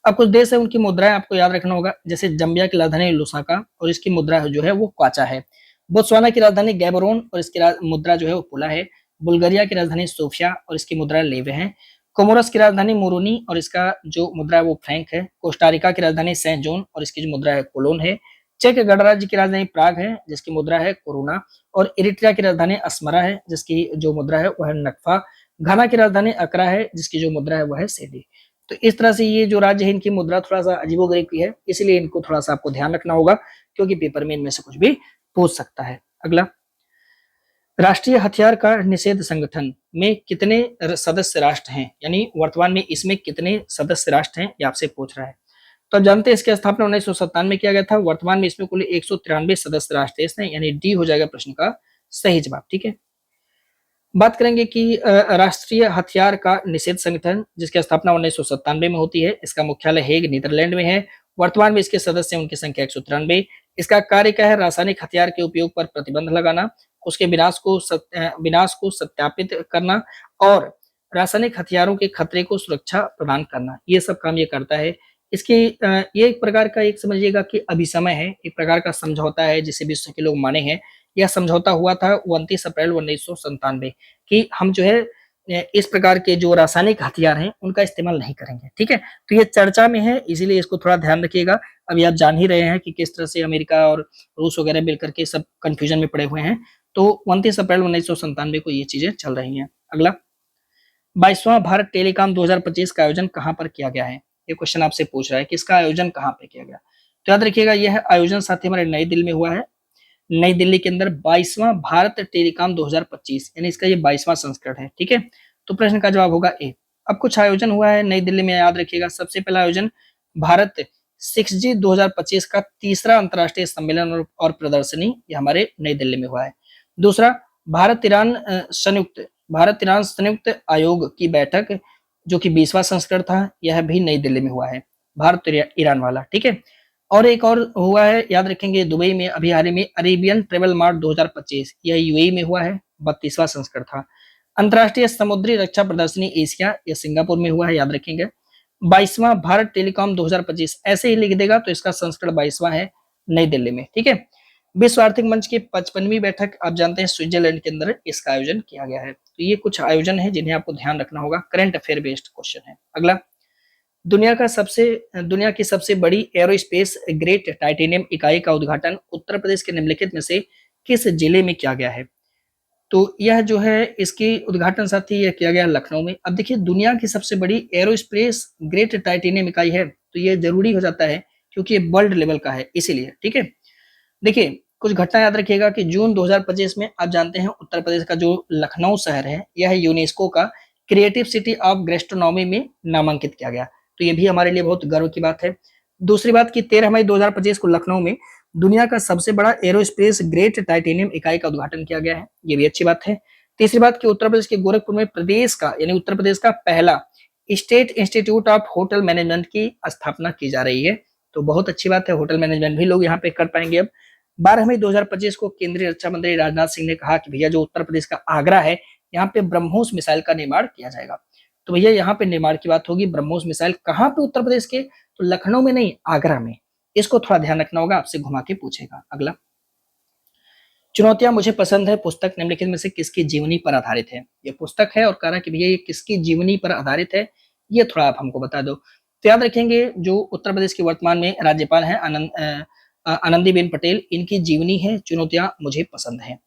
अब कुछ देश है उनकी मुद्राएं आपको याद रखना होगा, जैसे जम्बिया की राजधानी लुसाका और इसकी मुद्रा जो है वो क्वाचा है। बोत्सवाना की राजधानी गैबोरोन और इसकी मुद्रा जो है वो पुला है। बुल्गारिया की राजधानी सोफिया और इसकी मुद्रा लेवे है। कोमोरस की राजधानी मोरोनी और इसका जो मुद्रा है वो फ्रैंक है। कोस्टारिका की राजधानी सेंट जोन और इसकी जो मुद्रा है कोलोन है। चेक गणराज्य की राजधानी प्राग है जिसकी मुद्रा है कोरोना। और इरिट्रिया की राजधानी अस्मरा है जिसकी जो मुद्रा है वह नकफा। घाना की राजधानी अकरा है जिसकी जो मुद्रा है वह है सेडी। तो इस तरह से ये जो राज्य है इनकी मुद्रा थोड़ा सा अजीबोगरीब की है, इसलिए इनको थोड़ा सा आपको ध्यान रखना होगा क्योंकि पेपर में इनमें से कुछ भी पूछ सकता है। अगला, राष्ट्रीय हथियार का निषेध संगठन में कितने सदस्य राष्ट्र हैं, यानी वर्तमान में इसमें कितने सदस्य राष्ट्र हैं, ये आपसे पूछ रहा है। तो आप जानते हैं इसकी स्थापना 1997 में किया गया था। वर्तमान में इसमें कुल 193 सदस्य राष्ट्र हैं, यानी डी हो जाएगा प्रश्न का सही जवाब। ठीक है, बात करेंगे कि राष्ट्रीय हथियार का निषेध संगठन जिसकी स्थापना 1997 में होती है, इसका मुख्यालय हेग नीदरलैंड में है। वर्तमान में इसके सदस्य उनकी संख्या 193। इसका कार्य क्या है? रासायनिक हथियार के उपयोग पर प्रतिबंध लगाना, उसके विनाश को सत्यापित करना और रासायनिक हथियारों के खतरे को सुरक्षा प्रदान करना, ये सब काम ये करता है। इसकी ये एक प्रकार का, एक समझिएगा कि अभिसमय है, एक प्रकार का समझौता है जिसे विश्व के लोग माने हैं। यह समझौता हुआ था 29 अप्रैल 1997 कि हम जो है इस प्रकार के जो रासायनिक हथियार हैं उनका इस्तेमाल नहीं करेंगे। ठीक है, तो ये चर्चा में है इसीलिए इसको थोड़ा ध्यान रखिएगा। अभी आप जान ही रहे हैं कि किस तरह से अमेरिका और रूस वगैरह मिलकर के सब कंफ्यूजन में पड़े हुए हैं। तो 29 अप्रैल 1997 को ये चीजें चल रही हैं। अगला, 22वां भारत टेलीकॉम 2025 का आयोजन कहाँ पर किया गया है? ये क्वेश्चन आपसे पूछ रहा है कि इसका आयोजन कहाँ पे किया गया। तो याद रखिएगा यह आयोजन साथी हमारे नई दिल्ली में हुआ है। नई दिल्ली के अंदर 22वां भारत टेलीकॉम 2025 यानी इसका ये 22वां संस्करण है। ठीक है, तो प्रश्न का जवाब होगा ए। अब कुछ आयोजन हुआ है नई दिल्ली में, याद रखिएगा। सबसे पहला आयोजन भारत 6G 2025 का तीसरा अंतर्राष्ट्रीय सम्मेलन और प्रदर्शनी ये हमारे नई दिल्ली में हुआ है। दूसरा, भारत ईरान संयुक्त आयोग की बैठक जो कि 20वां संस्करण था, यह भी नई दिल्ली में हुआ है, भारत ईरान वाला। ठीक है, और एक और हुआ है, याद रखेंगे, दुबई में अभी हाल ही में अरेबियन ट्रेवल मार्ट 2025, यह यूएई में हुआ है, 32वां संस्करण था। अंतर्राष्ट्रीय समुद्री रक्षा प्रदर्शनी एशिया, यह सिंगापुर में हुआ है, याद रखेंगे। 22वां भारत टेलीकॉम 2025 ऐसे ही लिख देगा तो इसका संस्करण 22वां है, नई दिल्ली में। ठीक है, विश्व आर्थिक मंच की 55वीं बैठक आप जानते हैं स्विट्जरलैंड के अंदर इसका आयोजन किया गया है। तो ये कुछ आयोजन है जिन्हें आपको ध्यान रखना होगा, करंट अफेयर बेस्ड क्वेश्चन है। अगला, दुनिया की सबसे बड़ी एरोस्पेस ग्रेट टाइटेनियम इकाई का उद्घाटन उत्तर प्रदेश के निम्नलिखित में से किस जिले में किया गया है? तो यह जो है इसकी उद्घाटन साथी यह किया गया लखनऊ में। अब देखिए दुनिया की सबसे बड़ी एरोस्पेस ग्रेट टाइटेनियम इकाई है तो ये जरूरी हो जाता है क्योंकि ये वर्ल्ड लेवल का है, इसीलिए। ठीक है, देखिए कुछ घटना याद रखिएगा कि जून 2025 में आप जानते हैं उत्तर प्रदेश का जो लखनऊ शहर है यह यूनेस्को का क्रिएटिव सिटी ऑफ गैस्ट्रोनॉमी में नामांकित किया गया, तो ये भी हमारे लिए बहुत गर्व की बात है। दूसरी बात कि 13 मई 2025 को लखनऊ में दुनिया का सबसे बड़ा एरोस्पेस ग्रेट टाइटेनियम इकाई का उद्घाटन किया गया है, ये भी अच्छी बात है। तीसरी बात कि उत्तर प्रदेश के गोरखपुर में प्रदेश का यानी उत्तर प्रदेश का पहला state institute of hotel management की स्थापना की जा रही है, तो बहुत अच्छी बात है, होटल मैनेजमेंट भी लोग यहाँ पे कर पाएंगे। अब 12 मई 2025 को केंद्रीय रक्षा मंत्री राजनाथ सिंह ने कहा कि भैया जो उत्तर प्रदेश का आगरा है यहाँ पे ब्रह्मोस मिसाइल का निर्माण किया जाएगा। तो भैया यहाँ पे निर्माण की बात होगी ब्रह्मोस मिसाइल कहाँ पे उत्तर प्रदेश के, तो लखनऊ में नहीं, आगरा में। इसको थोड़ा ध्यान रखना होगा, आपसे घुमा के पूछेगा। अगला, चुनौतियां मुझे पसंद है पुस्तक निम्नलिखित में से किसकी जीवनी पर आधारित है। ये पुस्तक है और कह रहा है कि भैया ये किसकी जीवनी पर आधारित है, ये थोड़ा आप हमको बता दो। तो याद रखेंगे जो उत्तर प्रदेश के वर्तमान में राज्यपाल हैं आनंदीबेन पटेल, इनकी जीवनी है चुनौतियां मुझे पसंद है।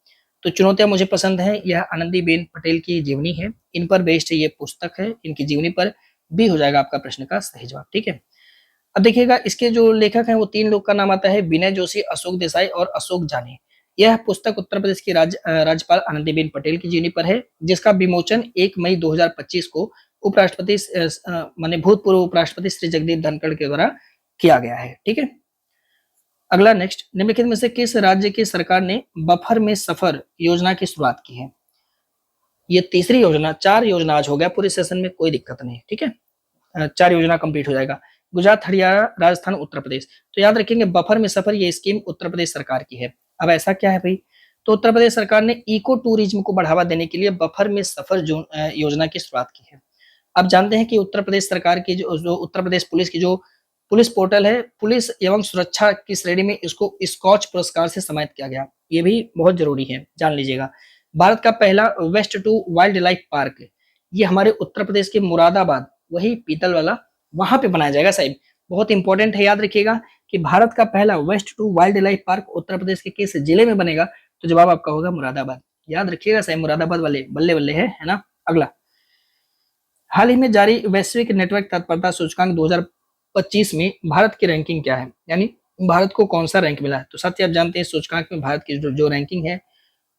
तो चुनौतियां मुझे पसंद है, यह आनंदीबेन पटेल की जीवनी है, इन पर बेस्ड ये पुस्तक है, इनकी जीवनी पर भी हो जाएगा आपका प्रश्न का सही जवाब। ठीक है, अब देखिएगा इसके जो लेखक हैं वो तीन लोग का नाम आता है, विनय जोशी, अशोक देसाई और अशोक जानी। यह पुस्तक उत्तर प्रदेश की राज्यपाल आनंदीबेन पटेल की जीवनी पर है, जिसका विमोचन 1 मई 2025 को उपराष्ट्रपति माने भूतपूर्व उपराष्ट्रपति श्री जगदीप धनखड़ के द्वारा किया गया है। ठीक है, अगला नेक्स्ट, निम्नलिखित में से किस राज्य की सरकार ने बफर में सफर योजना की शुरुआत की है। ये तीसरी योजना, 4 योजना आज हो गया पूरे सेशन में, कोई दिक्कत नहीं। ठीक है, 4 योजना कंप्लीट हो जाएगा। गुजरात, हरियाणा, राजस्थान, उत्तर प्रदेश। तो याद रखेंगे बफर में सफर ये स्कीम उत्तर प्रदेश सरकार की है। अब ऐसा क्या है भाई, तो उत्तर प्रदेश सरकार ने इको टूरिज्म को बढ़ावा देने के लिए बफर में सफर योजना की शुरुआत की है। अब जानते हैं कि उत्तर प्रदेश सरकार की जो उत्तर प्रदेश पुलिस की जो पुलिस पोर्टल है, पुलिस एवं सुरक्षा की श्रेणी में इसको स्कॉच पुरस्कार से सम्मानित किया गया। ये भी बहुत जरूरी है, जान लीजिएगा। भारत का पहला waste to wildlife park, ये हमारे उत्तर प्रदेश के मुरादाबाद, वही पीतल वाला, वहां पे बनाया जाएगा साहब। बहुत इंपॉर्टेंट है, याद रखिएगा कि भारत का पहला waste to wildlife park Uttar Pradesh के किस जिले में बनेगा, तो जवाब आपका होगा मुरादाबाद। याद रखिएगा साहब, मुरादाबाद वाले बल्ले बल्ले है ना। अगला, हाल ही में जारी वैश्विक नेटवर्क तत्परता सूचकांक 2025 में भारत की रैंकिंग क्या है, यानी भारत को कौन सा रैंक मिला है। तो साथ ही आप जानते हैं सूचकांक में भारत की जो रैंकिंग है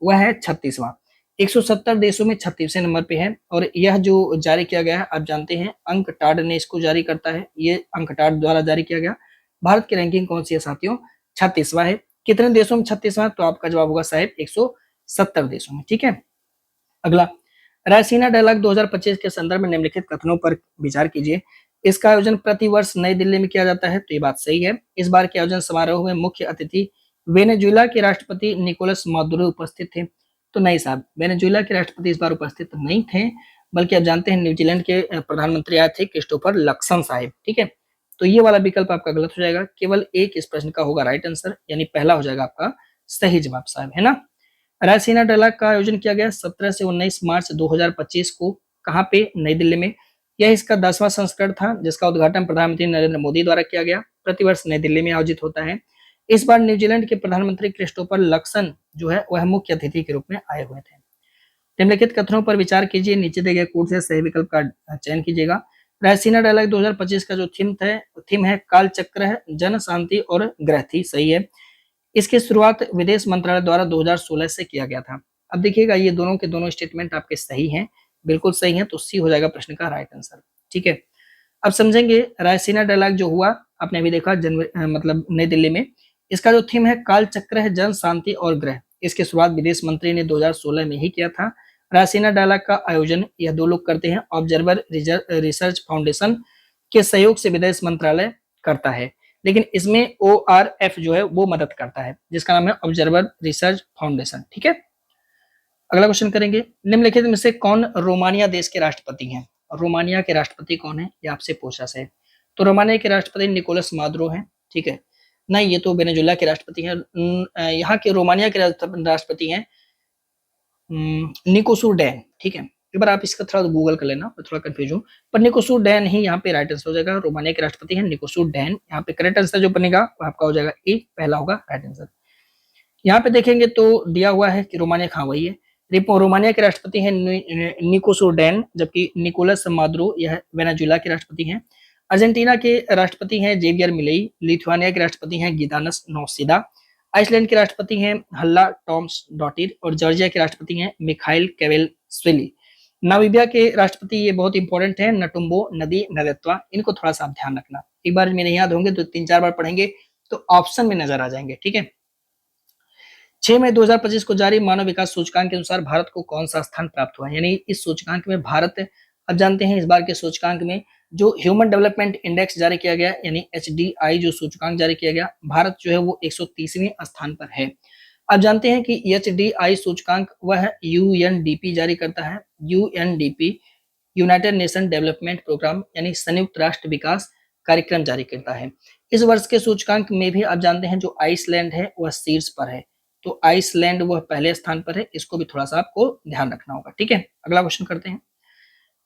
वह है 36वां। 170 देशों में 36वें नंबर पे है, और यह जो जारी किया गया है आप जानते हैं अंकटाड ने इसको जारी करता है, ये अंकटाड द्वारा जारी किया गया। भारत की रैंकिंग कौन सी है साथियों, 36वां है। कितने देशों में 36वां, तो आपका जवाब होगा साहब 170 देशों में। ठीक है, अगला, रायसीना डायलॉग 2025 के संदर्भ में निम्नलिखित कथनों पर विचार कीजिए। इसका आयोजन प्रतिवर्ष नई दिल्ली में किया जाता है, तो ये बात सही है। इस बार के आयोजन समारोह में मुख्य अतिथि वेनेजुएला के राष्ट्रपति निकोलस मादुरो उपस्थित थे। तो नहीं साहब, वेनेजुएला के राष्ट्रपति इस बार उपस्थित नहीं थे, बल्कि आप जानते हैं न्यूजीलैंड के प्रधानमंत्री आए थे, क्रिस्टोफर लक्सन साहब। ठीक है, तो ये वाला विकल्प आपका गलत हो जाएगा, केवल एक इस प्रश्न का होगा राइट आंसर, यानी पहला हो जाएगा आपका सही जवाब साहब, है ना। रायसीना डायलॉग का आयोजन किया गया 17 से 19 मार्च 2025 को, कहाँ पे, नई दिल्ली में। यह इसका 10वां संस्करण था, जिसका उद्घाटन प्रधानमंत्री नरेंद्र मोदी द्वारा किया गया। प्रतिवर्ष नई दिल्ली में आयोजित होता है। इस बार न्यूजीलैंड के प्रधानमंत्री क्रिस्टोफर लक्सन जो है वह मुख्य अतिथि के रूप में आए हुए थे। निम्नलिखित कथनों पर विचार कीजिए, नीचे दिए गए कोड से सही विकल्प का चयन कीजिएगा। रायसीना डायलॉग 2025 का जो थीम है काल चक्र है, जन, शांति और ग्रहथी, सही है। इसकी शुरुआत विदेश मंत्रालय द्वारा 2016 से किया गया था। अब देखिएगा ये दोनों के दोनों स्टेटमेंट आपके सही हैं, बिल्कुल सही हैं, तो सी हो जाएगा प्रश्न का राइट आंसर। ठीक है, अब समझेंगे रायसीना डायलॉग जो हुआ, आपने अभी देखा जनवरी मतलब नई दिल्ली में। इसका जो थीम है काल चक्र है, जन, शांति और ग्रह। इसकी शुरुआत विदेश मंत्री ने 2016 में ही किया था। रायसीना डायलॉग का आयोजन यह दो लोग करते हैं, ऑब्जर्वर रिसर्च फाउंडेशन के सहयोग से विदेश मंत्रालय करता है, लेकिन इसमें ORF जो है वो मदद करता है, जिसका नाम है ऑब्जर्वर रिसर्च फाउंडेशन। ठीक है, अगला क्वेश्चन करेंगे, निम्नलिखित में से कौन रोमानिया देश के राष्ट्रपति हैं। रोमानिया के राष्ट्रपति कौन है, ये आपसे पूछा से। तो रोमानिया के राष्ट्रपति निकोलस मादुरो हैं। ठीक है, नहीं, ये तो वेनेजुएला के राष्ट्रपति हैं। यहाँ के रोमानिया के राष्ट्रपति हैं निकोसू डैन। ठीक है, एक बार आप इसका थोड़ा गूगल कर लेना, मैं थोड़ा कंफ्यूज हूँ, पर निकोसू डैन ही यहाँ पे राइट आंसर हो जाएगा। रोमानिया के राष्ट्रपति हैं निकोसू डैन। यहाँ पे करेक्ट आंसर जो बनेगा वो आपका हो जाएगा ए, पहला होगा राइट आंसर। यहाँ पे देखेंगे तो दिया हुआ है कि रोमानिया कहाँ वही है। रोमानिया के राष्ट्रपति हैं निकोसू डैन, जबकि निकोलस मादुरो यह वेनेजुएला के राष्ट्रपति हैं। अर्जेंटीना के राष्ट्रपति हैं जेवियर मिलेई। लिथुआनिया के राष्ट्रपति हैं गिदानस नौसेदा। आइसलैंड के राष्ट्रपति हैं हल्ला टॉम्स डॉटिर, और जॉर्जिया के राष्ट्रपति हैं मिखाइल केवेलस्विली। नामीबिया के राष्ट्रपति, ये बहुत इंपॉर्टेंट है, नटुम्बो नदी नदेत्वा। इनको थोड़ा सा ध्यान रखना, एक बार में नहीं याद होंगे तो 3-4 बार पढ़ेंगे तो ऑप्शन में नजर आ जाएंगे। ठीक है, 6 मई 2025 को जारी मानव विकास सूचकांक के अनुसार भारत को कौन सा स्थान प्राप्त हुआ है, यानी इस सूचकांक में भारत, अब जानते हैं इस बार के सूचकांक में जो ह्यूमन डेवलपमेंट इंडेक्स जारी किया गया, यानी HDI जो सूचकांक जारी किया गया, भारत जो है वो 130वें स्थान पर है। अब जानते हैं कि HDI सूचकांक वह UNDP जारी करता है। UNDP United Nation Development Programme यानी संयुक्त राष्ट्र विकास कार्यक्रम जारी करता है। इस वर्ष के सूचकांक में भी आप जानते हैं जो आइसलैंड है वह शीर्ष पर है, तो आइसलैंड वह पहले स्थान पर है, इसको भी थोड़ा सा आपको ध्यान रखना होगा। ठीक है, अगला क्वेश्चन करते हैं।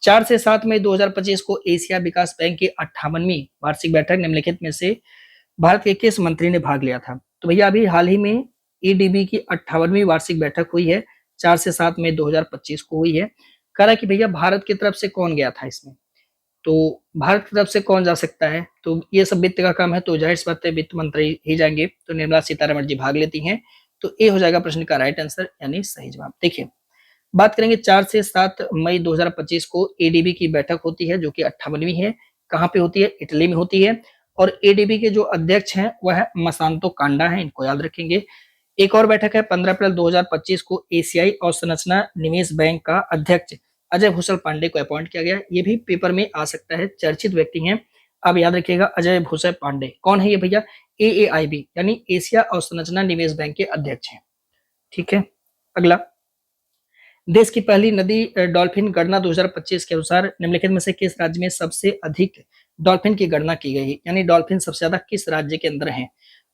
4 से 7 मई 2025 को एशिया विकास बैंक की 58वीं वार्षिक बैठक निम्नलिखित में से भारत के किस मंत्री ने भाग लिया था? तो भैया अभी हाल ही में ईडीबी की 58वीं वार्षिक बैठक हुई है, 4 से 7 मई 2025 को हुई है। कह रहा है कि भैया भारत की तरफ से कौन गया था इसमें? तो भारत की तरफ से कौन जा सकता है? तो ये सब वित्त का काम है, तो जाहिर सी बात है वित्त मंत्री ही जाएंगे, तो निर्मला सीतारमण जी भाग लेती हैं, तो ये हो जाएगा प्रश्न का राइट आंसर यानी सही जवाब। देखिए, बात करेंगे 4 से 7 मई 2025 को एडीबी की बैठक होती है जो कि 58वीं है। कहाँ पे होती है? इटली में होती है। और एडीबी के जो अध्यक्ष हैं वह है मसांतो कांडा है, इनको याद रखेंगे। एक और बैठक है 15 अप्रैल 2025 को एशियाई अवसंरचना निवेश बैंक का अध्यक्ष अजय भूषण पांडे को अपॉइंट किया गया। ये भी पेपर में आ सकता है, चर्चित व्यक्ति हैं, आप याद रखिएगा अजय भूषण पांडे। कौन है ये भैया? एएआईबी यानी एशिया अवसंरचना निवेश बैंक के अध्यक्ष हैं। ठीक है, अगला, देश की पहली नदी डॉल्फिन गणना 2025 के अनुसार निम्नलिखित में से किस राज्य में सबसे अधिक डॉल्फिन की गणना की गई है? यानी डॉल्फिन सबसे ज्यादा किस राज्य के अंदर है?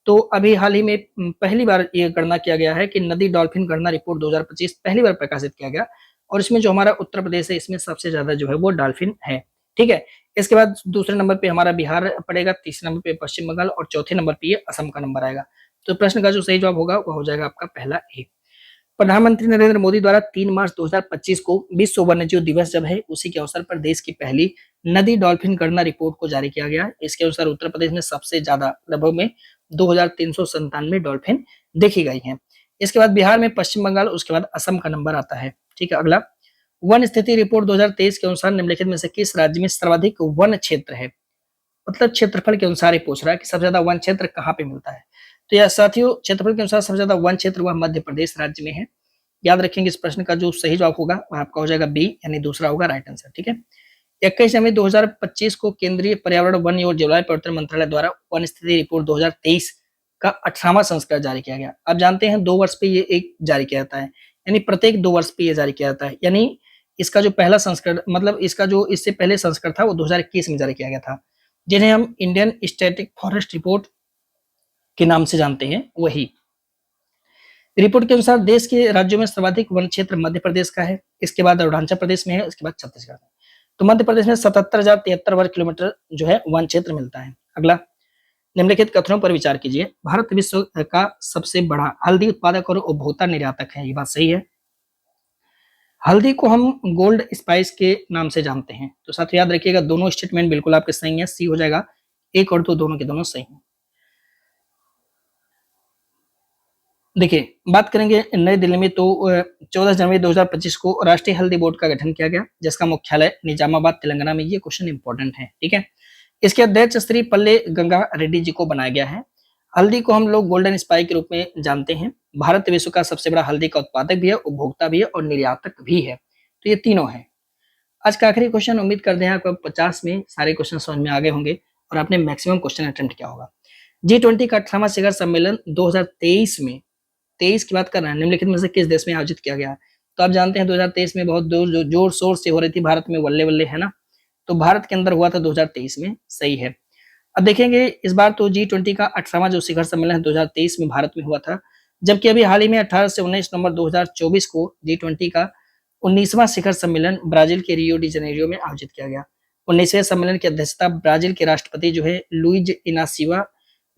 तो अभी हाल ही में पहली बार ये गणना किया गया है कि नदी डॉल्फिन गणना रिपोर्ट 2025 पहली बार प्रकाशित किया गया, और इसमें जो हमारा उत्तर प्रदेश है इसमें सबसे ज्यादा जो है वो डॉल्फिन है। ठीक है, इसके बाद दूसरे नंबर पे हमारा बिहार पड़ेगा, तीसरे नंबर पे पश्चिम बंगाल, और चौथे नंबर पे ये असम का नंबर आएगा। तो प्रश्न का जो सही जवाब होगा वह हो जाएगा आपका पहला ए। प्रधानमंत्री नरेंद्र मोदी द्वारा 3 मार्च 2025 को विश्व वन्यजीव दिवस जब है उसी के अवसर पर देश की पहली नदी डॉल्फिन गणना रिपोर्ट को जारी किया गया। इसके अनुसार उत्तर प्रदेश में सबसे ज्यादा लगभग में 2397 डॉल्फिन देखी गई हैं। इसके बाद बिहार में पश्चिम बंगाल, उसके बाद असम का नंबर आता है। ठीक है, अगला, वन स्थिति रिपोर्ट 2023 के अनुसार निम्नलिखित में से किस राज्य में सर्वाधिक वन क्षेत्र है? मतलब क्षेत्रफल के अनुसार ही पूछ रहा है कि सबसे ज्यादा वन क्षेत्र कहाँ पे मिलता है। तो यह साथियों क्षेत्रफल के अनुसार सबसे ज्यादा वन क्षेत्र वह मध्य प्रदेश राज्य में है। याद रखेंगे इस प्रश्न का जो सही जवाब होगा वह आपका हो जाएगा बी, यानी दूसरा होगा राइट आंसर। ठीक है, 21 जनवरी 2025 को केंद्रीय पर्यावरण, वन और जलवायु परिवर्तन मंत्रालय द्वारा वन स्थिति रिपोर्ट 2023 का 18वां संस्करण जारी किया गया। आप जानते हैं 2 वर्ष पे ये एक जारी किया जाता है, यानी प्रत्येक 2 वर्ष पे ये जारी किया जाता है। यानी इसका जो पहला संस्करण, मतलब इसका जो इससे पहले संस्करण था वो 2021 में जारी किया गया था, जिन्हें हम इंडियन स्टैटिक फॉरेस्ट रिपोर्ट के नाम से जानते हैं। वही रिपोर्ट के अनुसार देश के राज्यों में सर्वाधिक वन क्षेत्र मध्य प्रदेश का है, इसके बाद अरुणाचल प्रदेश में है, इसके बाद छत्तीसगढ़ में। तो मध्य प्रदेश में 77,073 वर्ग किलोमीटर जो है वन क्षेत्र मिलता है। अगला, निम्नलिखित कथनों पर विचार कीजिए। भारत विश्व का सबसे बड़ा हल्दी उत्पादक और उपभोक्ता निर्यातक है, ये बात सही है। हल्दी को हम गोल्ड स्पाइस के नाम से जानते हैं। तो साथ याद रखिएगा दोनों स्टेटमेंट बिल्कुल आपके सही है, सी हो जाएगा। 1 और 2 दोनों के दोनों सही हैं। देखिए, बात करेंगे नई दिल्ली में, तो 14 जनवरी 2025 को राष्ट्रीय हल्दी बोर्ड का गठन किया गया, जिसका मुख्यालय निजामाबाद तेलंगाना में। ये क्वेश्चन इंपॉर्टेंट है। ठीक है, इसके अध्यक्ष श्री पल्ले गंगा रेड्डी जी को बनाया गया है। हल्दी को हम लोग गोल्डन स्पाइस के रूप में जानते हैं। भारत विश्व का सबसे बड़ा हल्दी का उत्पादक भी है, उपभोक्ता भी है और निर्यातक भी है। तो ये तीनों है। आज का आखिरी क्वेश्चन, उम्मीद करते हैं आपको 50 में सारे क्वेश्चन समझ में आ गए होंगे और आपने मैक्सिमम क्वेश्चन अटेम्प्ट किया होगा। G20 का 18वां शिखर सम्मेलन 2023 में, 23 की बात कर रहे हैं, निम्नलिखित में से किस देश में आयोजित किया गया? तो आप जानते हैं 2023 में बहुत जोर शोर से हो रही थी भारत में, वल्ले वल्ले, है ना। तो भारत के अंदर हुआ था 2023 में, सही है। अब देखेंगे इस बार तो G20 का 18वां जो शिखर सम्मेलन है 2023 में भारत में हुआ था, जबकि अभी हाल ही में 18 से 19 नवंबर 2024 को G20 का 19वां शिखर सम्मेलन ब्राजील के रियो डी जनेरियो में आयोजित किया गया। 19वें सम्मेलन की अध्यक्षता ब्राजील के राष्ट्रपति जो है लुइज इनासियो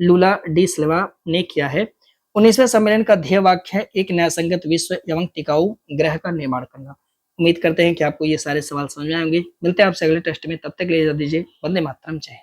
लुला डी सिल्वा ने किया है। 19वें सम्मेलन का ध्येय वाक्य है एक न्यायसंगत विश्व एवं टिकाऊ ग्रह का निर्माण करना। उम्मीद करते हैं कि आपको ये सारे सवाल समझ में आएंगे। मिलते हैं आपसे अगले टेस्ट में, तब तक ले जा दीजिए। वंदे मातरम, जय हिंद।